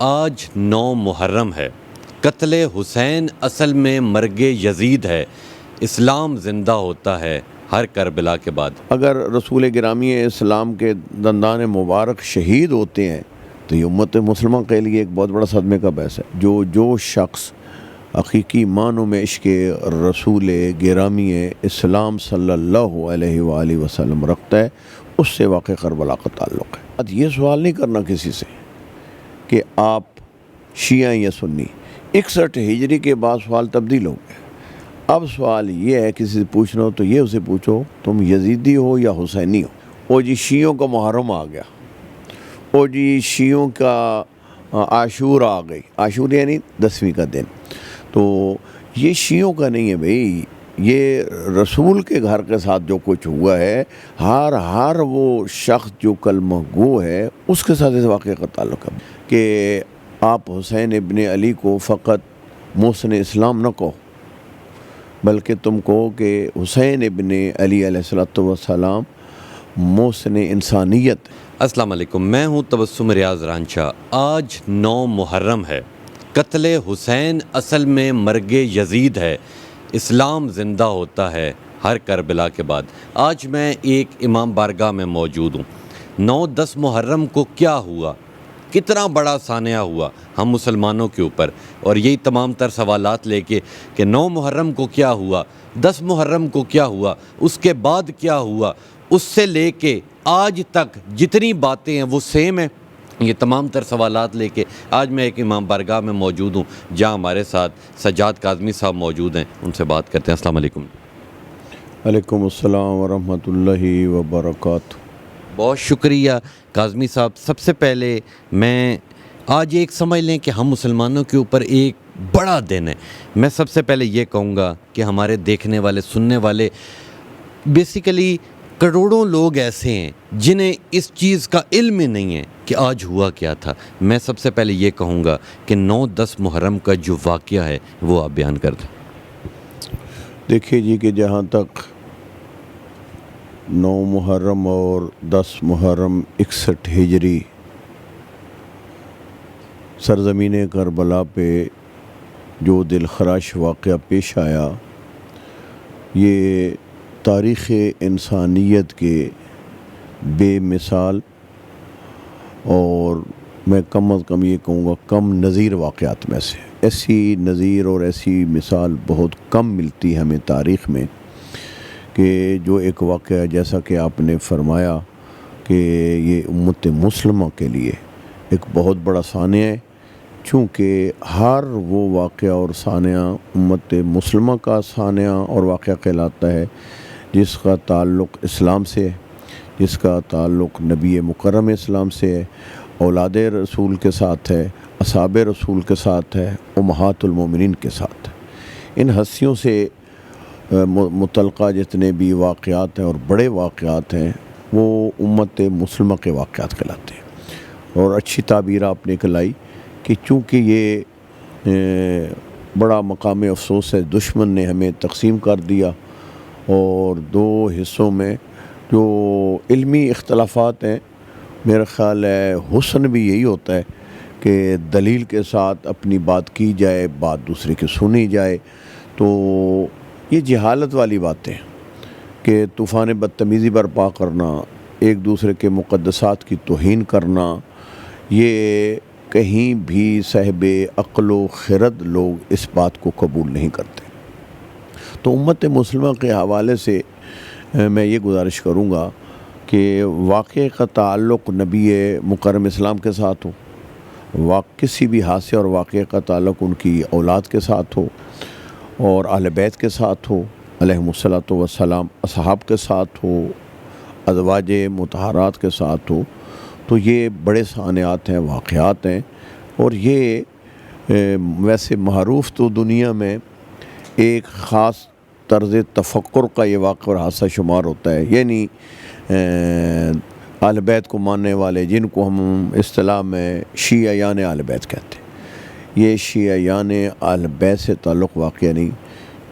آج 9 محرم ہے۔ قتل حسین اصل میں مرگ یزید ہے۔ اسلام زندہ ہوتا ہے ہر کربلا کے بعد۔ اگر رسول گرامی اسلام کے دندان مبارک شہید ہوتے ہیں تو یہ امت مسلمہ کے لیے ایک بہت بڑا صدمے کا باعث ہے۔ جو شخص حقیقی معنوں میں عشق رسول گرامی اسلام صلی اللہ علیہ وآلہ وسلم رکھتا ہے، اس سے واقع کربلا کا تعلق ہے۔ یہ سوال نہیں کرنا کسی سے کہ آپ شیعہ یا سنی۔ 61 ہجری کے بعد سوال تبدیل ہو گیا۔ اب سوال یہ ہے کسی سے پوچھنا ہو تو یہ اسے پوچھو تم یزیدی ہو یا حسینی ہو۔ او جی شیعوں کا محرم آ گیا، او جی شیعوں کا عاشور آ گئی۔ عاشور یعنی 10ویں کا دن۔ تو یہ شیعوں کا نہیں ہے بھئی، یہ رسول کے گھر کے ساتھ جو کچھ ہوا ہے، ہر وہ شخص جو کلمہ گو ہے اس کے ساتھ اس واقعے کا تعلق ہے کہ آپ حسین ابن علی کو فقط محسن اسلام نہ کہو، بلکہ تم کہو کہ حسین ابن علی علیہ السلام محسن انسانیت۔ السلام علیکم، میں ہوں تبسم ریاض رانچھا۔ آج 9 محرم ہے۔ قتل حسین اصل میں مرگ یزید ہے۔ اسلام زندہ ہوتا ہے ہر کربلا کے بعد۔ آج میں ایک امام بارگاہ میں موجود ہوں۔ 9-10 محرم کو کیا ہوا، کتنا بڑا سانحہ ہوا ہم مسلمانوں کے اوپر، اور یہی تمام تر سوالات لے کے کہ 9 محرم کو کیا ہوا، 10 محرم کو کیا ہوا، اس کے بعد کیا ہوا، اس سے لے کے آج تک جتنی باتیں ہیں وہ سیم ہیں۔ یہ تمام تر سوالات لے کے آج میں ایک امام بارگاہ میں موجود ہوں جہاں ہمارے ساتھ سجاد کاظمی صاحب موجود ہیں، ان سے بات کرتے ہیں۔ السلام علیکم۔ وعلیکم السلام ورحمۃ اللہ وبرکاتہ۔ بہت شکریہ کاظمی صاحب۔ سب سے پہلے میں آج ایک سمجھ لیں کہ ہم مسلمانوں کے اوپر ایک بڑا دن ہے۔ میں سب سے پہلے یہ کہوں گا کہ ہمارے دیکھنے والے سننے والے بیسیکلی کروڑوں لوگ ایسے ہیں جنہیں اس چیز کا علم ہی نہیں ہے کہ آج ہوا کیا تھا۔ میں سب سے پہلے یہ کہوں گا کہ 9-10 محرم کا جو واقعہ ہے وہ آپ بیان کر دیں۔ دیکھیے جی کہ جہاں تک 9 محرم اور 10 محرم 61 ہجری سرزمین کربلا پہ جو دلخراش واقعہ پیش آیا، یہ تاریخ انسانیت کے بے مثال اور میں کم از کم یہ کہوں گا کم نظیر واقعات میں سے، ایسی نظیر اور ایسی مثال بہت کم ملتی ہے ہمیں تاریخ میں کہ جو ایک واقعہ جیسا کہ آپ نے فرمایا کہ یہ امت مسلمہ کے لیے ایک بہت بڑا سانحہ ہے، چونکہ ہر وہ واقعہ اور سانحہ امت مسلمہ کا سانحہ اور واقعہ کہلاتا ہے جس کا تعلق اسلام سے ہے، جس کا تعلق نبی مکرم اسلام سے ہے، اولاد رسول کے ساتھ ہے، اصحاب رسول کے ساتھ ہے، امہات المومنین کے ساتھ ہے۔ ان ہستیوں سے متعلقہ جتنے بھی واقعات ہیں اور بڑے واقعات ہیں وہ امت مسلمہ کے واقعات کہلاتے ہیں۔ اور اچھی تعبیر آپ نے کہلائی کہ چونکہ یہ بڑا مقام افسوس ہے، دشمن نے ہمیں تقسیم کر دیا اور 2 حصوں میں جو علمی اختلافات ہیں، میرا خیال ہے حسن بھی یہی ہوتا ہے کہ دلیل کے ساتھ اپنی بات کی جائے، بات دوسرے کی سنی جائے۔ تو یہ جہالت والی باتیں کہ طوفان بدتمیزی برپا کرنا، ایک دوسرے کے مقدسات کی توہین کرنا، یہ کہیں بھی صاحب عقل و خرد لوگ اس بات کو قبول نہیں کرتے۔ تو امت مسلمہ کے حوالے سے میں یہ گزارش کروں گا کہ واقعے کا تعلق نبی مکرم اسلام کے ساتھ ہو، کسی بھی حادثے اور واقعے کا تعلق ان کی اولاد کے ساتھ ہو اور اہل بیت کے ساتھ ہو علیہم الصلاۃ والسلام، اصحاب کے ساتھ ہو، ازواج مطہرات کے ساتھ ہو، تو یہ بڑے سانحات ہیں، واقعات ہیں۔ اور یہ ویسے معروف تو دنیا میں ایک خاص طرز تفکر کا یہ واقعہ اور حادثہ شمار ہوتا ہے، یعنی اہل بیت کو ماننے والے جن کو ہم اصطلاح میں شیعیان اہل بیت کہتے ہیں، یہ شیعیان اہل بیت سے تعلق واقعہ نہیں،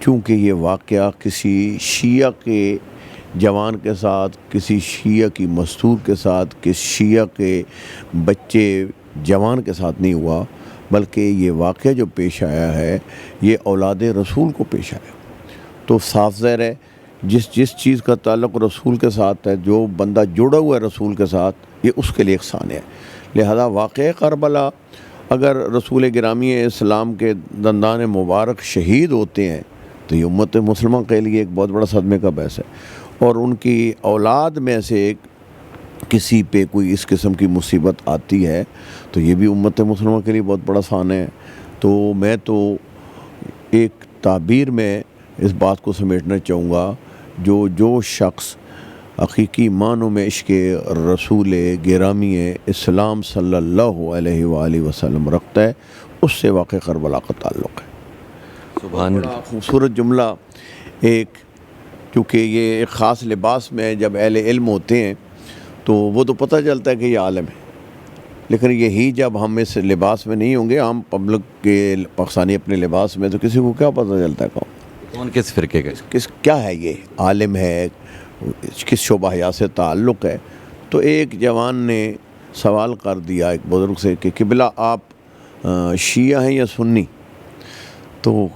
چونکہ یہ واقعہ کسی شیعہ کے جوان کے ساتھ، کسی شیعہ کی مستور کے ساتھ، کسی شیعہ کے بچے جوان کے ساتھ نہیں ہوا، بلکہ یہ واقعہ جو پیش آیا ہے یہ اولاد رسول کو پیش آیا۔ تو صاف ظاہر ہے جس چیز کا تعلق رسول کے ساتھ ہے، جو بندہ جڑا ہوا ہے رسول کے ساتھ، یہ اس کے لیے ایک ثانیہ ہے۔ لہذا واقعہ کربلا اگر رسول گرامی اسلام کے دندان مبارک شہید ہوتے ہیں تو یہ امت مسلمہ کے لیے ایک بہت بڑا صدمے کا باعث ہے، اور ان کی اولاد میں سے کسی پہ کوئی اس قسم کی مصیبت آتی ہے تو یہ بھی امت مسلمہ کے لیے بہت بڑا ثانیہ ہے۔ تو میں تو ایک تعبیر میں اس بات کو سمیٹنا چاہوں گا، جو شخص حقیقی معنوں میں عشق رسول گرامی اسلام صلی اللہ علیہ وآلہ وسلم رکھتا ہے، اس سے واقع کربلا کا تعلق ہے۔ سبحان بڑا خوبصورت جملہ ایک، کیونکہ یہ ایک خاص لباس میں جب اہل علم ہوتے ہیں تو وہ تو پتہ چلتا ہے کہ یہ عالم ہے، لیکن یہی جب ہم اس لباس میں نہیں ہوں گے، ہم پبلک کے پاکستانی اپنے لباس میں، تو کسی کو کیا پتہ چلتا ہے کون کس فرقے کا، کیا ہے، یہ عالم ہے، کس شعبہ حیات سے تعلق ہے۔ تو ایک جوان نے سوال کر دیا ایک بزرگ سے کہ قبلہ آپ شیعہ ہیں یا سنی؟ تو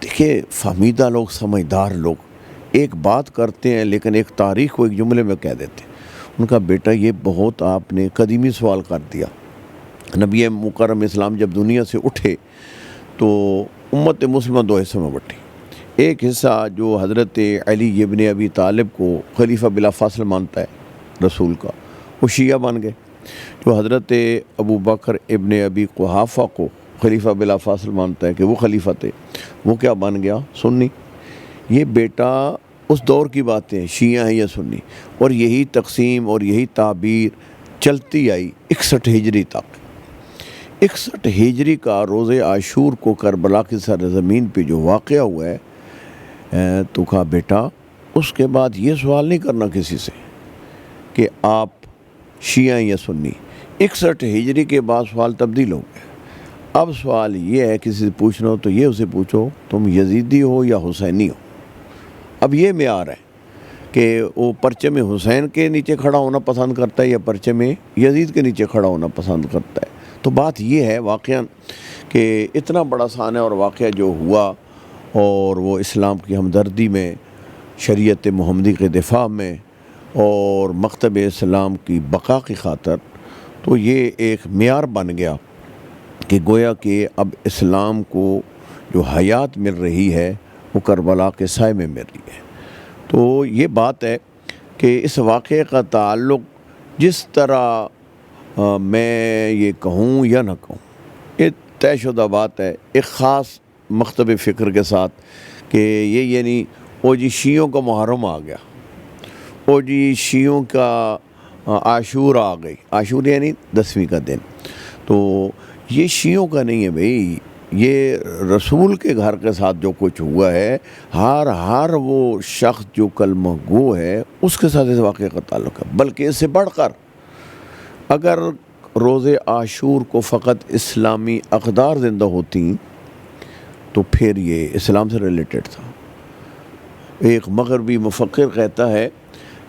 دیکھیں فہمیدہ لوگ، سمجھدار لوگ ایک بات کرتے ہیں لیکن ایک تاریخ کو ایک جملے میں کہہ دیتے ہیں۔ ان کا بیٹا یہ بہت آپ نے قدیمی سوال کر دیا۔ نبی مکرم اسلام جب دنیا سے اٹھے تو امت مسلمہ دو حصوں میں بٹی۔ ایک حصہ جو حضرت علی ابن ابی طالب کو خلیفہ بلا فاصل مانتا ہے رسول کا، وہ شیعہ بن گئے۔ جو حضرت ابو بکر ابن ابی قحافہ کو خلیفہ بلا فاصل مانتا ہے کہ وہ خلیفہ تھے، وہ کیا بن گیا؟ سنی۔ یہ بیٹا اس دور کی باتیں، شیعہ ہیں یا سنی، اور یہی تقسیم اور یہی تعبیر چلتی آئی 61 ہجری تک۔ 61 ہجری کا روز عاشور کو کربلا کی سرزمین پہ جو واقعہ ہوا ہے، تو کہا بیٹا اس کے بعد یہ سوال نہیں کرنا کسی سے کہ آپ شیعہ یا سنی۔ 61 ہجری کے بعد سوال تبدیل ہو گیا۔ اب سوال یہ ہے کسی سے پوچھنا ہو تو یہ اسے پوچھو تم یزیدی ہو یا حسینی ہو۔ اب یہ معیار ہے کہ وہ پرچم حسین کے نیچے کھڑا ہونا پسند کرتا ہے یا پرچم یزید کے نیچے کھڑا ہونا پسند کرتا ہے۔ تو بات یہ ہے واقعاً کہ اتنا بڑا ثانیہ اور واقعہ جو ہوا، اور وہ اسلام کی ہمدردی میں، شریعت محمدی کے دفاع میں، اور مکتب اسلام کی بقا کی خاطر، تو یہ ایک معیار بن گیا کہ گویا کہ اب اسلام کو جو حیات مل رہی ہے وہ کربلا کے سائے میں مل رہی ہے۔ تو یہ بات ہے کہ اس واقعے کا تعلق جس طرح میں یہ کہوں یا نہ کہوں، یہ طے شدہ بات ہے ایک خاص مکتب فکر کے ساتھ کہ یہ یعنی او جی شیعوں کا محرم آ گیا، او جی شیعوں کا عاشور آ گئی، عاشور یعنی 10ویں کا دن، تو یہ شیعوں کا نہیں ہے بھئی، یہ رسول کے گھر کے ساتھ جو کچھ ہوا ہے، ہر وہ شخص جو کلمہ گو ہے اس کے ساتھ اس واقعے کا تعلق ہے۔ بلکہ اس سے بڑھ کر اگر روز عاشور کو فقط اسلامی اقدار زندہ ہوتی تو پھر یہ اسلام سے ریلیٹڈ تھا۔ ایک مغربی مفکر کہتا ہے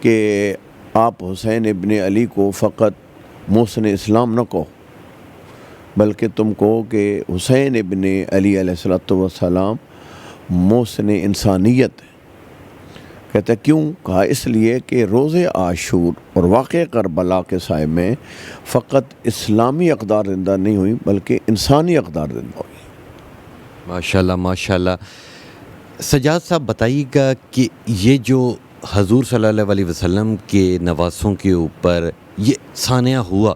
کہ آپ حسین ابن علی کو فقط محسن اسلام نہ کہو، بلکہ تم کہو کہ حسین ابن علی علیہ السلام محسن انسانیت ہے۔ کہتا ہے کیوں؟ کہا اس لیے کہ روز عاشور اور واقع کربلا کے سائے میں فقط اسلامی اقدار زندہ نہیں ہوئی بلکہ انسانی اقدار زندہ ہوئی۔ ماشاءاللہ ماشاءاللہ۔ سجاد صاحب بتائیے گا کہ یہ جو حضور صلی اللہ علیہ وسلم کے نواسوں کے اوپر یہ ثانیہ ہوا،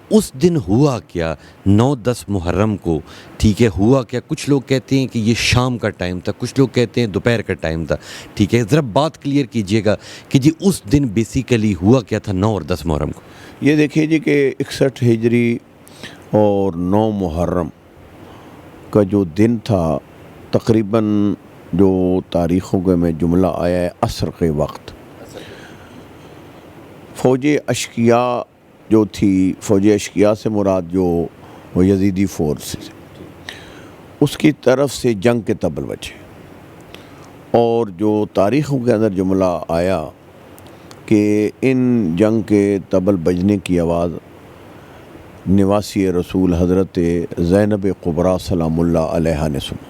اس دن ہوا کیا؟ 9-10 محرم کو، ٹھیک ہے، ہوا کیا؟ کچھ لوگ کہتے ہیں کہ یہ شام کا ٹائم تھا، کچھ لوگ کہتے ہیں دوپہر کا ٹائم تھا، ٹھیک ہے، ذرا بات کلیئر کیجئے گا کہ جی اس دن بیسیکلی ہوا کیا تھا 9 اور 10 محرم کو؟ یہ دیکھیے جی کہ 61 ہجری اور 9 محرم کا جو دن تھا، تقریباً جو تاریخوں کے میں جملہ آیا ہے عصر کے وقت، فوج اشقیاء جو تھی، فوج اشقیاء سے مراد جو وہ یزیدی فورس، اس کی طرف سے جنگ کے طبل بجے، اور جو تاریخوں کے اندر جملہ آیا کہ ان جنگ کے طبل بجنے کی آواز نواسی رسول حضرت زینب قبرا سلام اللہ علیہ نے سنا،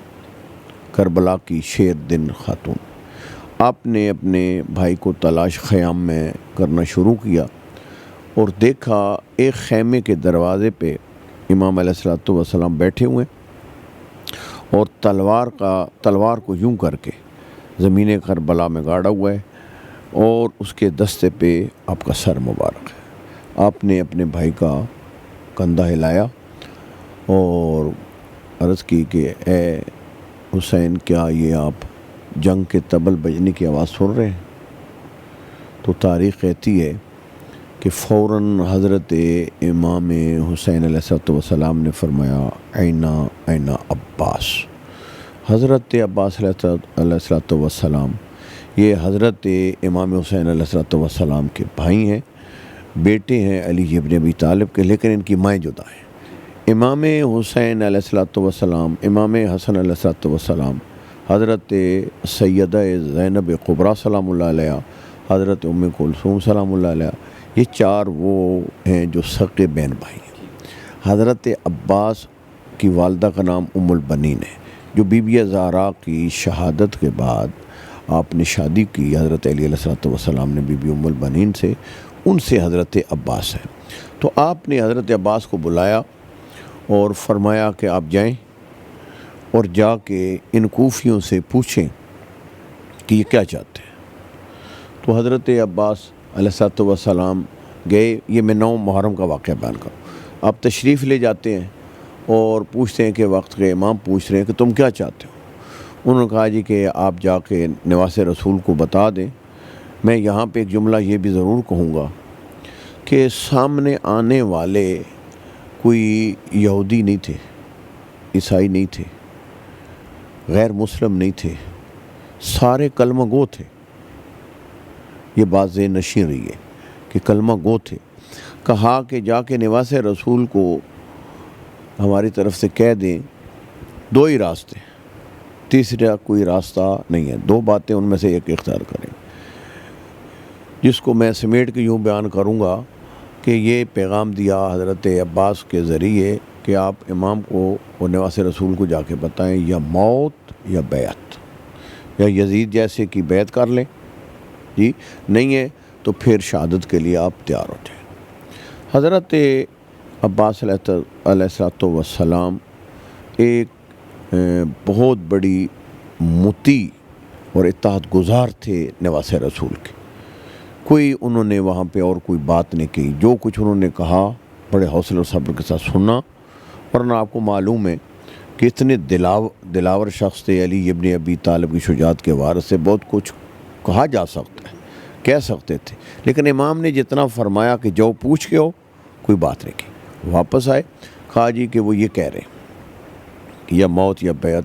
کربلا کی شیر دن خاتون۔ آپ نے اپنے بھائی کو تلاش خیام میں کرنا شروع کیا اور دیکھا ایک خیمے کے دروازے پہ امام علیہ السلام بیٹھے ہوئے اور تلوار کو یوں کر کے زمین کربلا میں گاڑا ہوا ہے اور اس کے دستے پہ آپ کا سر مبارک ہے۔ آپ نے اپنے بھائی کا کندھا ہلایا اور عرض کی کہ اے حسین، کیا یہ آپ جنگ کے طبل بجنے کی آواز سن رہے ہیں؟ تو تاریخ کہتی ہے کہ فوراً حضرت امام حسین علیہ السلام نے فرمایا اینا عباس۔ حضرت عباس علیہ السلام یہ حضرت امام حسین علیہ السلام کے بھائی ہیں، بیٹے ہیں علی ابن ابی طالب کے، لیکن ان کی مائیں جدا ہیں۔ امام حسین علیہ السلام، امام حسن علیہ السلام، حضرت سیدہ زینب قبرا سلام اللہ علیہ، حضرت ام کلثوم سلام اللہ علیہ، یہ چار وہ ہیں جو سگے بہن بھائی ہیں۔ حضرت عباس کی والدہ کا نام ام البنین ہے، جو بی بی زہرا کی شہادت کے بعد آپ نے شادی کی حضرت علی علیہ السلام نے بی بی ام البنین سے، ان سے حضرت عباس ہے۔ تو آپ نے حضرت عباس کو بلایا اور فرمایا کہ آپ جائیں اور جا کے ان کوفیوں سے پوچھیں کہ یہ کیا چاہتے ہیں۔ تو حضرت عباس علیہ السلام گئے۔ یہ میں 9 محرم کا واقعہ بیان کروں۔ آپ تشریف لے جاتے ہیں اور پوچھتے ہیں کہ وقت کے امام پوچھ رہے ہیں کہ تم کیا چاہتے ہو؟ انہوں نے کہا جی کہ آپ جا کے نواس رسول کو بتا دیں۔ میں یہاں پہ ایک جملہ یہ بھی ضرور کہوں گا کہ سامنے آنے والے کوئی یہودی نہیں تھے، عیسائی نہیں تھے، غیر مسلم نہیں تھے، سارے کلمہ گو تھے۔ یہ بات ذہن نشین رہی ہے کہ کلمہ گو تھے۔ کہا کہ جا کے نواس رسول کو ہماری طرف سے کہہ دیں 2 ہی راستے، تیسرا کوئی راستہ نہیں ہے، 2 باتیں ان میں سے ایک اختیار کریں، جس کو میں سمیٹ کے یوں بیان کروں گا کہ یہ پیغام دیا حضرت عباس کے ذریعے کہ آپ امام کو اور نواس رسول کو جا کے بتائیں یا موت یا بیعت، یا یزید جیسے کی بیعت کر لیں، جی نہیں ہے تو پھر شہادت کے لیے آپ تیار ہو جائیں۔ حضرت عباس علیہ السلام ایک بہت بڑی مطیع اور اطاعت گزار تھے نواس رسول کے۔ کوئی انہوں نے وہاں پہ اور کوئی بات نہیں کی، جو کچھ انہوں نے کہا بڑے حوصلے اور صبر کے ساتھ سنا۔ ورنہ آپ کو معلوم ہے کہ اتنے دلاور شخص تھے، علی ابن ابی طالب کی شجاعت کے وارث سے بہت کچھ کہا جا سکتا ہے، کہہ سکتے تھے، لیکن امام نے جتنا فرمایا کہ جو پوچھ کے ہو، کوئی بات نہیں کی۔ واپس آئے، کہا جی کہ وہ یہ کہہ رہے ہیں کہ یا موت یا بیعت۔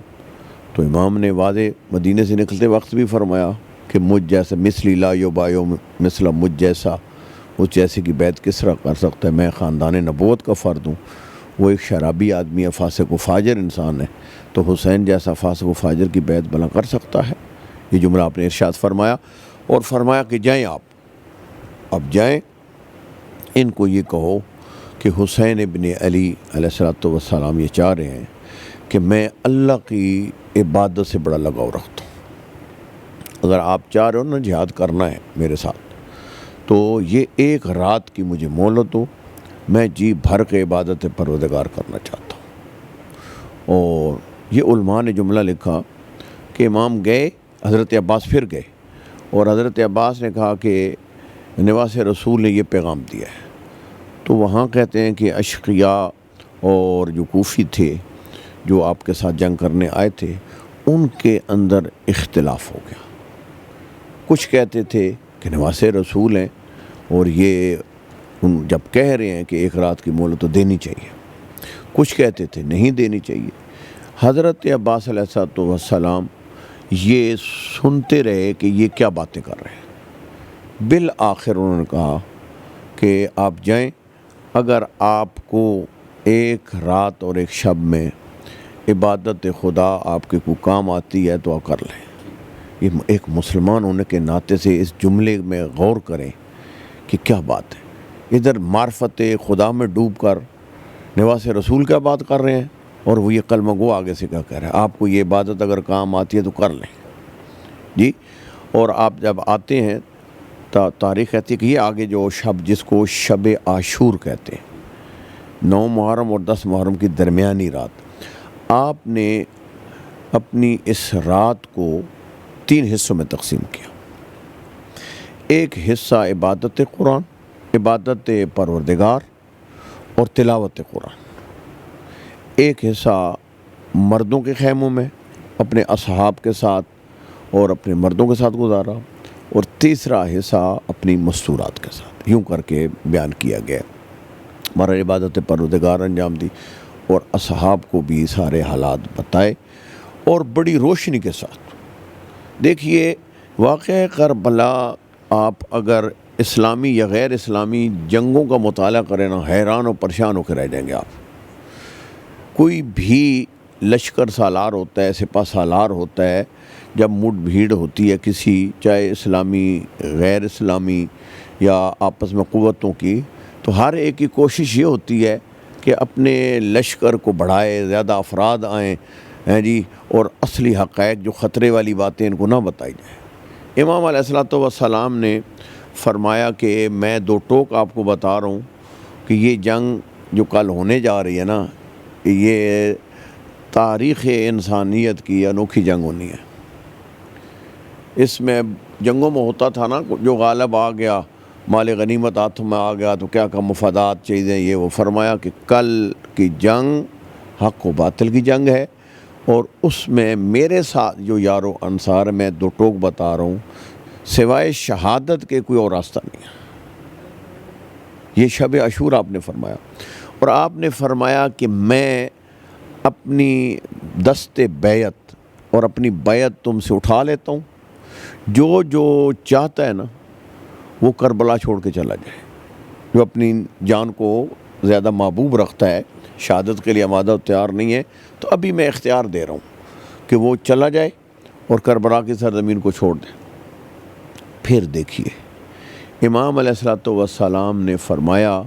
تو امام نے واضح مدینے سے نکلتے وقت بھی فرمایا کہ مجھ جیسا مثلی لا یبایع مثلا، مجھ جیسا اس جیسے کی بیعت کس طرح کر سکتا ہے؟ میں خاندان نبوت کا فرد ہوں۔ وہ ایک شرابی آدمی ہے، فاسق و فاجر انسان ہے، تو حسین جیسا فاسق و فاجر کی بیعت بھلا کر سکتا ہے؟ یہ جملہ آپ نے ارشاد فرمایا اور فرمایا کہ جائیں آپ، اب جائیں، ان کو یہ کہو کہ حسین ابن علی علیہ السلام یہ چاہ رہے ہیں کہ میں اللہ کی عبادت سے بڑا لگاؤ رکھتا ہوں۔ اگر آپ چاہ رہے ہو نا جہاد کرنا ہے میرے ساتھ، تو یہ ایک رات کی مجھے مہلت ہو، میں جی بھر کے عبادت پروردگار کرنا چاہتا ہوں۔ اور یہ علماء نے جملہ لکھا کہ امام گئے، حضرت عباس پھر گئے، اور حضرت عباس نے کہا کہ نواس رسول نے یہ پیغام دیا ہے۔ تو وہاں کہتے ہیں کہ اشقیاء اور جو کوفی تھے جو آپ کے ساتھ جنگ کرنے آئے تھے، ان کے اندر اختلاف ہو گیا۔ کچھ کہتے تھے کہ نواس رسول ہیں اور یہ جب کہہ رہے ہیں کہ ایک رات کی مہلت تو دینی چاہیے، کچھ کہتے تھے نہیں دینی چاہیے۔ حضرت عباس علیہ السلام یہ سنتے رہے کہ یہ کیا باتیں کر رہے ہیں۔ بالآخر انہوں نے کہا کہ آپ جائیں، اگر آپ کو ایک رات اور ایک شب میں عبادت خدا آپ کے کو کام آتی ہے تو آپ کر لیں۔ یہ ایک مسلمان ہونے کے ناطے سے اس جملے میں غور کریں کہ کیا بات ہے۔ ادھر معرفت خدا میں ڈوب کر نواس رسول کیا بات کر رہے ہیں اور وہ یہ کلمہ گو آگے سے کیا کہہ رہے ہیں. آپ کو یہ عبادت اگر کام آتی ہے تو کر لیں جی. اور آپ جب آتے ہیں تاریخ کہتی ہے کہ یہ آگے جو شب جس کو شب عاشور کہتے ہیں 9 محرم اور 10 محرم کی درمیانی رات, آپ نے اپنی اس رات کو 3 حصوں میں تقسیم کیا. ایک حصہ عبادت قرآن, عبادت پروردگار اور تلاوت قرآن. ایک حصہ مردوں کے خیموں میں اپنے اصحاب کے ساتھ اور اپنے مردوں کے ساتھ گزارا, اور تیسرا حصہ اپنی مستورات کے ساتھ. یوں کر کے بیان کیا گیا. ہمارا عبادت پروردگار انجام دی اور اصحاب کو بھی سارے حالات بتائے اور بڑی روشنی کے ساتھ. دیکھیے واقعہ کربلا آپ اگر اسلامی یا غیر اسلامی جنگوں کا مطالعہ کریں نا, حیران و پریشان ہو کے رہ جائیں گے آپ. کوئی بھی لشکر سالار ہوتا ہے, سپہ سالار ہوتا ہے, جب مٹ بھیڑ ہوتی ہے کسی چاہے اسلامی غیر اسلامی یا آپس میں قوتوں کی, تو ہر ایک کی کوشش یہ ہوتی ہے کہ اپنے لشکر کو بڑھائے, زیادہ افراد آئیں ہیں جی, اور اصلی حقائق جو خطرے والی باتیں ان کو نہ بتائی جائیں. امام علیہ الصلوۃ والسلام نے فرمایا کہ میں 2 ٹوک آپ کو بتا رہا ہوں کہ یہ جنگ جو کل ہونے جا رہی ہے نا, یہ تاریخ انسانیت کی انوکھی جنگ ہونی ہے. اس میں جنگوں میں ہوتا تھا نا, جو غالب آ گیا, مال غنیمت ہاتھ میں آ گیا تو کیا مفادات چیزیں یہ وہ. فرمایا کہ کل کی جنگ حق و باطل کی جنگ ہے, اور اس میں میرے ساتھ جو یارو انصار میں 2 ٹوک بتا رہا ہوں, سوائے شہادت کے کوئی اور راستہ نہیں ہے. یہ شب عاشور آپ نے فرمایا, اور آپ نے فرمایا کہ میں اپنی دست بیعت اور اپنی بیعت تم سے اٹھا لیتا ہوں. جو چاہتا ہے نا وہ کربلا چھوڑ کے چلا جائے, جو اپنی جان کو زیادہ محبوب رکھتا ہے, شہادت کے لیے آمادہ و تیار نہیں ہے, تو ابھی میں اختیار دے رہا ہوں کہ وہ چلا جائے اور کربلا کی سرزمین کو چھوڑ دے. پھر دیکھیے امام علیہ الصلوۃ والسلام نے فرمایا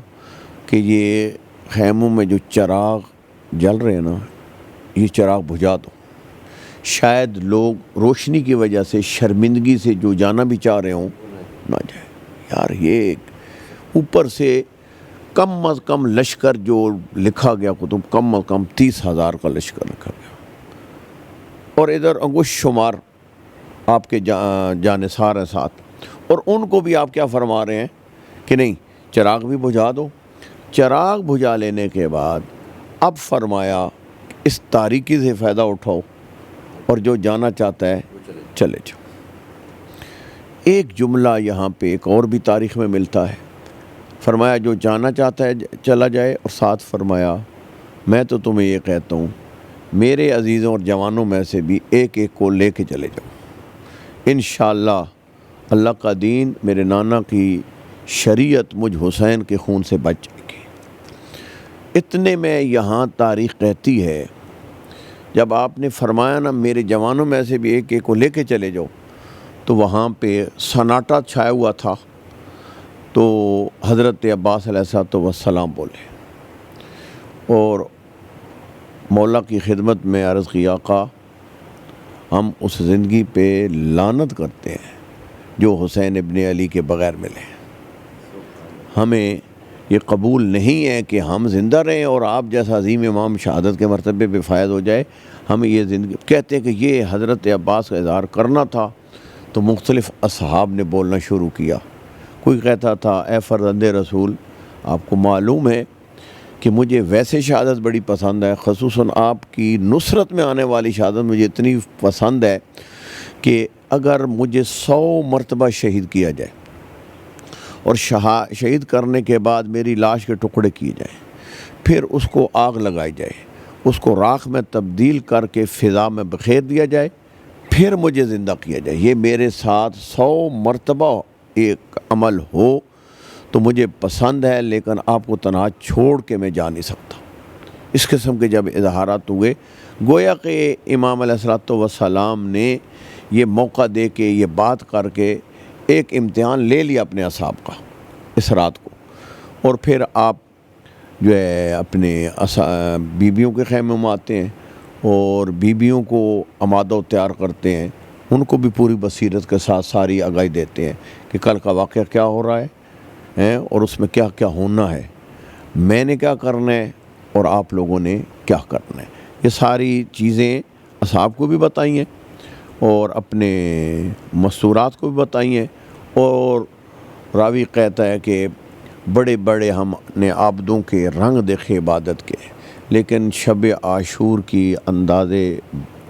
کہ یہ خیموں میں جو چراغ جل رہے ہیں نا, یہ چراغ بجھا دو. شاید لوگ روشنی کی وجہ سے شرمندگی سے جو جانا بھی چاہ رہے ہوں نہ جائے. یار یہ اوپر سے کم از کم لشکر جو لکھا گیا کتب, کم از کم 30,000 کا لشکر لکھا گیا, اور ادھر انگشت شمار آپ کے جانثار ہیں ساتھ, اور ان کو بھی آپ کیا فرما رہے ہیں کہ نہیں چراغ بھی بجھا دو. چراغ بجھا لینے کے بعد اب فرمایا اس تاریکی سے فائدہ اٹھاؤ, اور جو جانا چاہتا ہے چلے جاؤ. ایک جملہ یہاں پہ ایک اور بھی تاریخ میں ملتا ہے. فرمایا جو جانا چاہتا ہے چلا جائے, اور ساتھ فرمایا میں تو تمہیں یہ کہتا ہوں میرے عزیزوں اور جوانوں میں سے بھی ایک ایک کو لے کے چلے جاؤ. انشاءاللہ اللہ کا دین, میرے نانا کی شریعت مجھ حسین کے خون سے بچ جائے گی. اتنے میں یہاں تاریخ کہتی ہے جب آپ نے فرمایا نا میرے جوانوں میں سے بھی ایک ایک کو لے کے چلے جاؤ, تو وہاں پہ سناٹا چھایا ہوا تھا. تو حضرت عباس علیہ السلام بولے اور مولا کی خدمت میں عرض کی, آقا ہم اس زندگی پہ لعنت کرتے ہیں جو حسین ابن علی کے بغیر ملے. ہمیں یہ قبول نہیں ہے کہ ہم زندہ رہیں اور آپ جیسا عظیم امام شہادت کے مرتبے پہ فائز ہو جائے. ہمیں یہ زندگی کہتے ہیں کہ یہ حضرت عباس کا اظہار کرنا تھا. تو مختلف اصحاب نے بولنا شروع کیا. کوئی کہتا تھا اے فرزند رسول, آپ کو معلوم ہے کہ مجھے ویسے شہادت بڑی پسند ہے, خصوصاً آپ کی نصرت میں آنے والی شہادت مجھے اتنی پسند ہے کہ اگر مجھے 100 مرتبہ شہید کیا جائے اور شہید کرنے کے بعد میری لاش کے ٹکڑے کیے جائیں, پھر اس کو آگ لگائی جائے, اس کو راکھ میں تبدیل کر کے فضا میں بکھیر دیا جائے, پھر مجھے زندہ کیا جائے, یہ میرے ساتھ 100 مرتبہ ایک عمل ہو تو مجھے پسند ہے, لیکن آپ کو تنہا چھوڑ کے میں جا نہیں سکتا. اس قسم کے جب اظہارات ہوئے, گویا کہ امام علیہ الصلوۃ والسلام نے یہ موقع دے کے یہ بات کر کے ایک امتحان لے لیا اپنے اصحاب کا اس رات کو, اور پھر آپ جو ہے اپنے بیویوں کے خیمے میں آتے ہیں اور بیویوں کو آمادہ و تیار کرتے ہیں، ان کو بھی پوری بصیرت کے ساتھ ساری آگاہی دیتے ہیں کہ کل کا واقعہ کیا ہو رہا ہے اور اس میں کیا کیا ہونا ہے، میں نے کیا کرنا ہے اور آپ لوگوں نے کیا کرنا ہے۔ یہ ساری چیزیں اصحاب کو بھی بتائی ہیں اور اپنے مستورات کو بھی بتائی ہیں، اور راوی کہتا ہے کہ بڑے بڑے ہم نے عابدوں کے رنگ دیکھے عبادت کے، لیکن شب عاشور کی انداز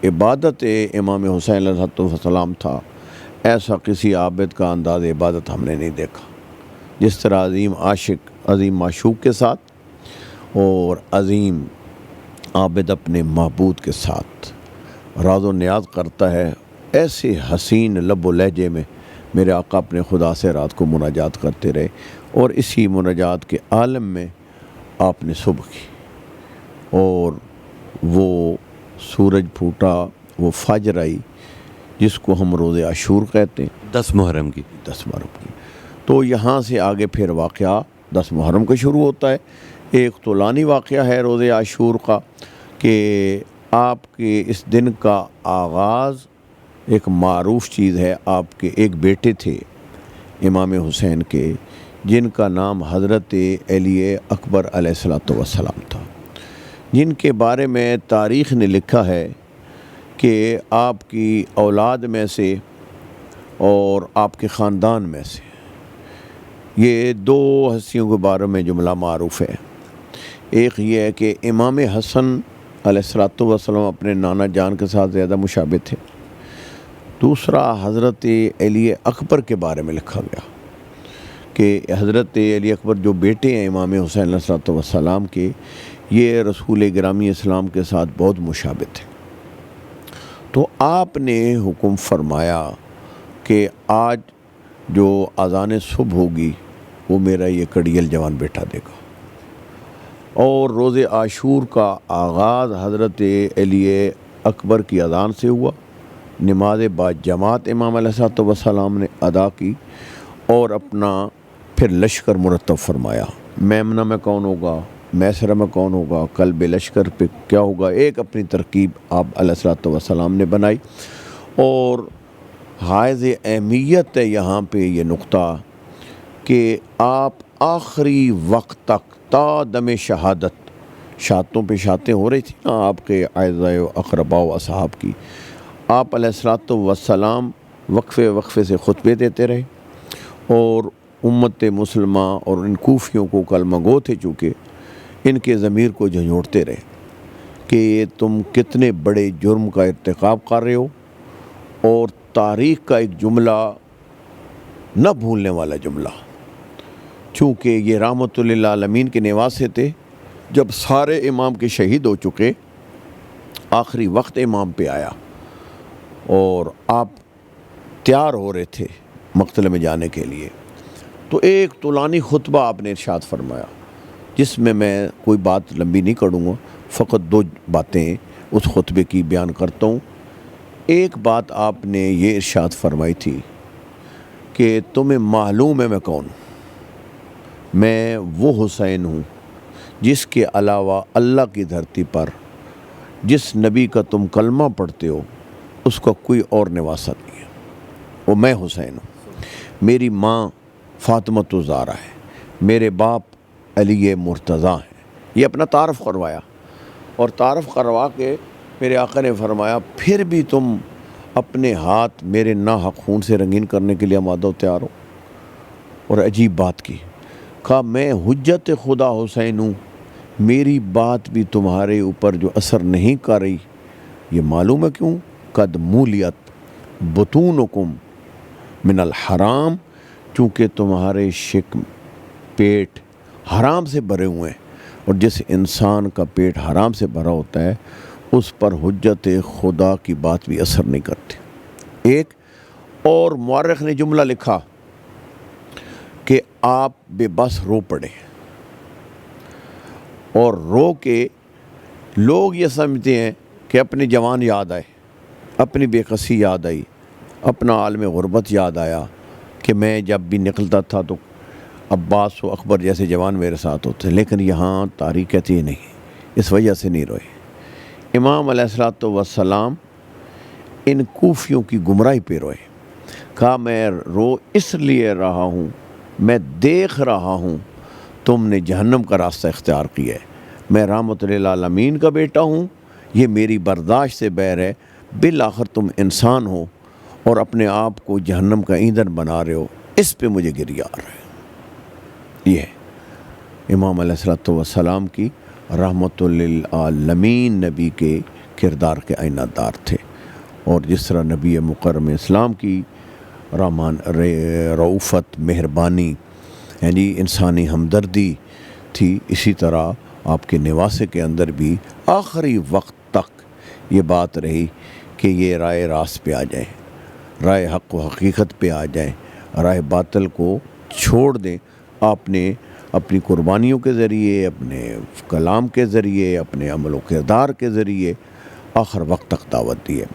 عبادت امام حسین علیہ السلام تھا، ایسا کسی عابد کا انداز عبادت ہم نے نہیں دیکھا، جس طرح عظیم عاشق عظیم معشوق کے ساتھ اور عظیم عابد اپنے معبود کے ساتھ راز و نیاز کرتا ہے، ایسے حسین لب و لہجے میں میرے آقا اپنے خدا سے رات کو مناجات کرتے رہے، اور اسی مناجات کے عالم میں آپ نے صبح کی، اور وہ سورج پھوٹا، وہ فجر آئی جس کو ہم روز عاشور کہتے ہیں، 10 محرم کی۔ 10 محرم کی۔ تو یہاں سے آگے پھر واقعہ 10 محرم کا شروع ہوتا ہے۔ ایک طولانی واقعہ ہے روز عاشور کا کہ آپ کے اس دن کا آغاز ایک معروف چیز ہے، آپ کے ایک بیٹے تھے امام حسین کے، جن کا نام حضرت علی اکبر علیہ السلام تھا، جن کے بارے میں تاریخ نے لکھا ہے کہ آپ کی اولاد میں سے اور آپ کے خاندان میں سے یہ 2 ہستیوں کے بارے میں جملہ معروف ہے۔ ایک یہ ہے کہ امام حسن علیہ السلام اپنے نانا جان کے ساتھ زیادہ مشابہ تھے، دوسرا حضرت علی اکبر کے بارے میں لکھا گیا کہ حضرت علی اکبر جو بیٹے ہیں امام حسین علیہ السلام کے، یہ رسول گرامی اسلام کے ساتھ بہت مشابہ تھے۔ تو آپ نے حکم فرمایا کہ آج جو اذان صبح ہوگی وہ میرا یہ کڑیل جوان بیٹا دے گا، اور روز عاشور کا آغاز حضرت علی اکبر کی اذان سے ہوا، نماز با جماعت امام علیہ السلام نے ادا کی، اور اپنا پھر لشکر مرتب فرمایا، میمنہ میں کون ہوگا، میسرہ میں کون ہوگا، قلب لشکر پہ کیا ہوگا، ایک اپنی ترکیب آپ علیہ السلام نے بنائی۔ اور حائز اہمیت ہے یہاں پہ یہ نقطہ کہ آپ آخری وقت تک تا دم شہادت، شہادتوں پہ شہادتیں ہو رہی تھیں نا آپ کے اعزاء و اقرباء و اصحاب کی، آپ علیہ السلام وقفے وقفے سے خطبے دیتے رہے، اور امت مسلمہ اور ان کوفیوں کو کلمہ گو تھے چونکہ، ان کے ضمیر کو جھنجھوڑتے رہے کہ تم کتنے بڑے جرم کا ارتکاب کر رہے ہو، اور تاریخ کا ایک جملہ نہ بھولنے والا جملہ، چونکہ یہ رحمت للعالمین کے نواسے تھے، جب سارے امام کے شہید ہو چکے، آخری وقت امام پہ آیا اور آپ تیار ہو رہے تھے مقتل میں جانے کے لیے، تو ایک طولانی خطبہ آپ نے ارشاد فرمایا، جس میں کوئی بات لمبی نہیں کروں گا، فقط 2 باتیں اس خطبے کی بیان کرتا ہوں۔ ایک بات آپ نے یہ ارشاد فرمائی تھی کہ تمہیں معلوم ہے میں کون ہوں، میں وہ حسین ہوں جس کے علاوہ اللہ کی دھرتی پر جس نبی کا تم کلمہ پڑھتے ہو اس کا کوئی اور نواسہ نہیں ہے، وہ میں حسین ہوں۔ میری ماں فاطمہ الزہرا ہے، میرے باپ علی مرتضیٰ ہیں۔ یہ اپنا تعارف کروایا، اور تعارف کروا کے میرے آقا نے فرمایا پھر بھی تم اپنے ہاتھ میرے ناحق خون سے رنگین کرنے کے لیے آمادہ و تیار ہو۔ اور عجیب بات کی، کہا میں حجت خدا حسین ہوں، میری بات بھی تمہارے اوپر جو اثر نہیں کر رہی، یہ معلوم ہے کیوں؟ قد مولیت بطونکم من الحرام، چونکہ تمہارے شکم پیٹ حرام سے بھرے ہوئے ہیں، اور جس انسان کا پیٹ حرام سے بھرا ہوتا ہے اس پر حجت خدا کی بات بھی اثر نہیں کرتی۔ ایک اور مورخ نے جملہ لکھا کہ آپ بے بس رو پڑے، اور رو کے لوگ یہ سمجھتے ہیں کہ اپنی جوان یاد آئے، اپنی بے کسی یاد آئی، اپنا عالم غربت یاد آیا کہ میں جب بھی نکلتا تھا تو عباس و اکبر جیسے جوان میرے ساتھ ہوتے ہیں، لیکن یہاں تاریخ کہتی ہے نہیں، اس وجہ سے نہیں روئے۔ امام علیہ الصلوۃ والسلام ان کوفیوں کی گمراہی پہ روئے، کہا میں رو اس لیے رہا ہوں، میں دیکھ رہا ہوں تم نے جہنم کا راستہ اختیار کیا ہے، میں رحمت للعالمین کا بیٹا ہوں، یہ میری برداشت سے بیر ہے، بالآخر تم انسان ہو اور اپنے آپ کو جہنم کا ایندھن بنا رہے ہو، اس پہ مجھے گریہ آ رہا ہے۔ یہ ہے امام علیہ الصلوۃ والسلام کی رحمت للعالمین نبی کے کردار کے آئینہ دار تھے، اور جس طرح نبی مکرم اسلام کی رعوفت، مہربانی، یعنی انسانی ہمدردی تھی، اسی طرح آپ کے نواسے کے اندر بھی آخری وقت تک یہ بات رہی کہ یہ رائے راست پہ آ جائیں، رائے حق و حقیقت پہ آ جائیں، رائے باطل کو چھوڑ دیں۔ آپ نے اپنی قربانیوں کے ذریعے، اپنے کلام کے ذریعے، اپنے عمل و کردار کے ذریعے آخر وقت تک دعوت دی ہے۔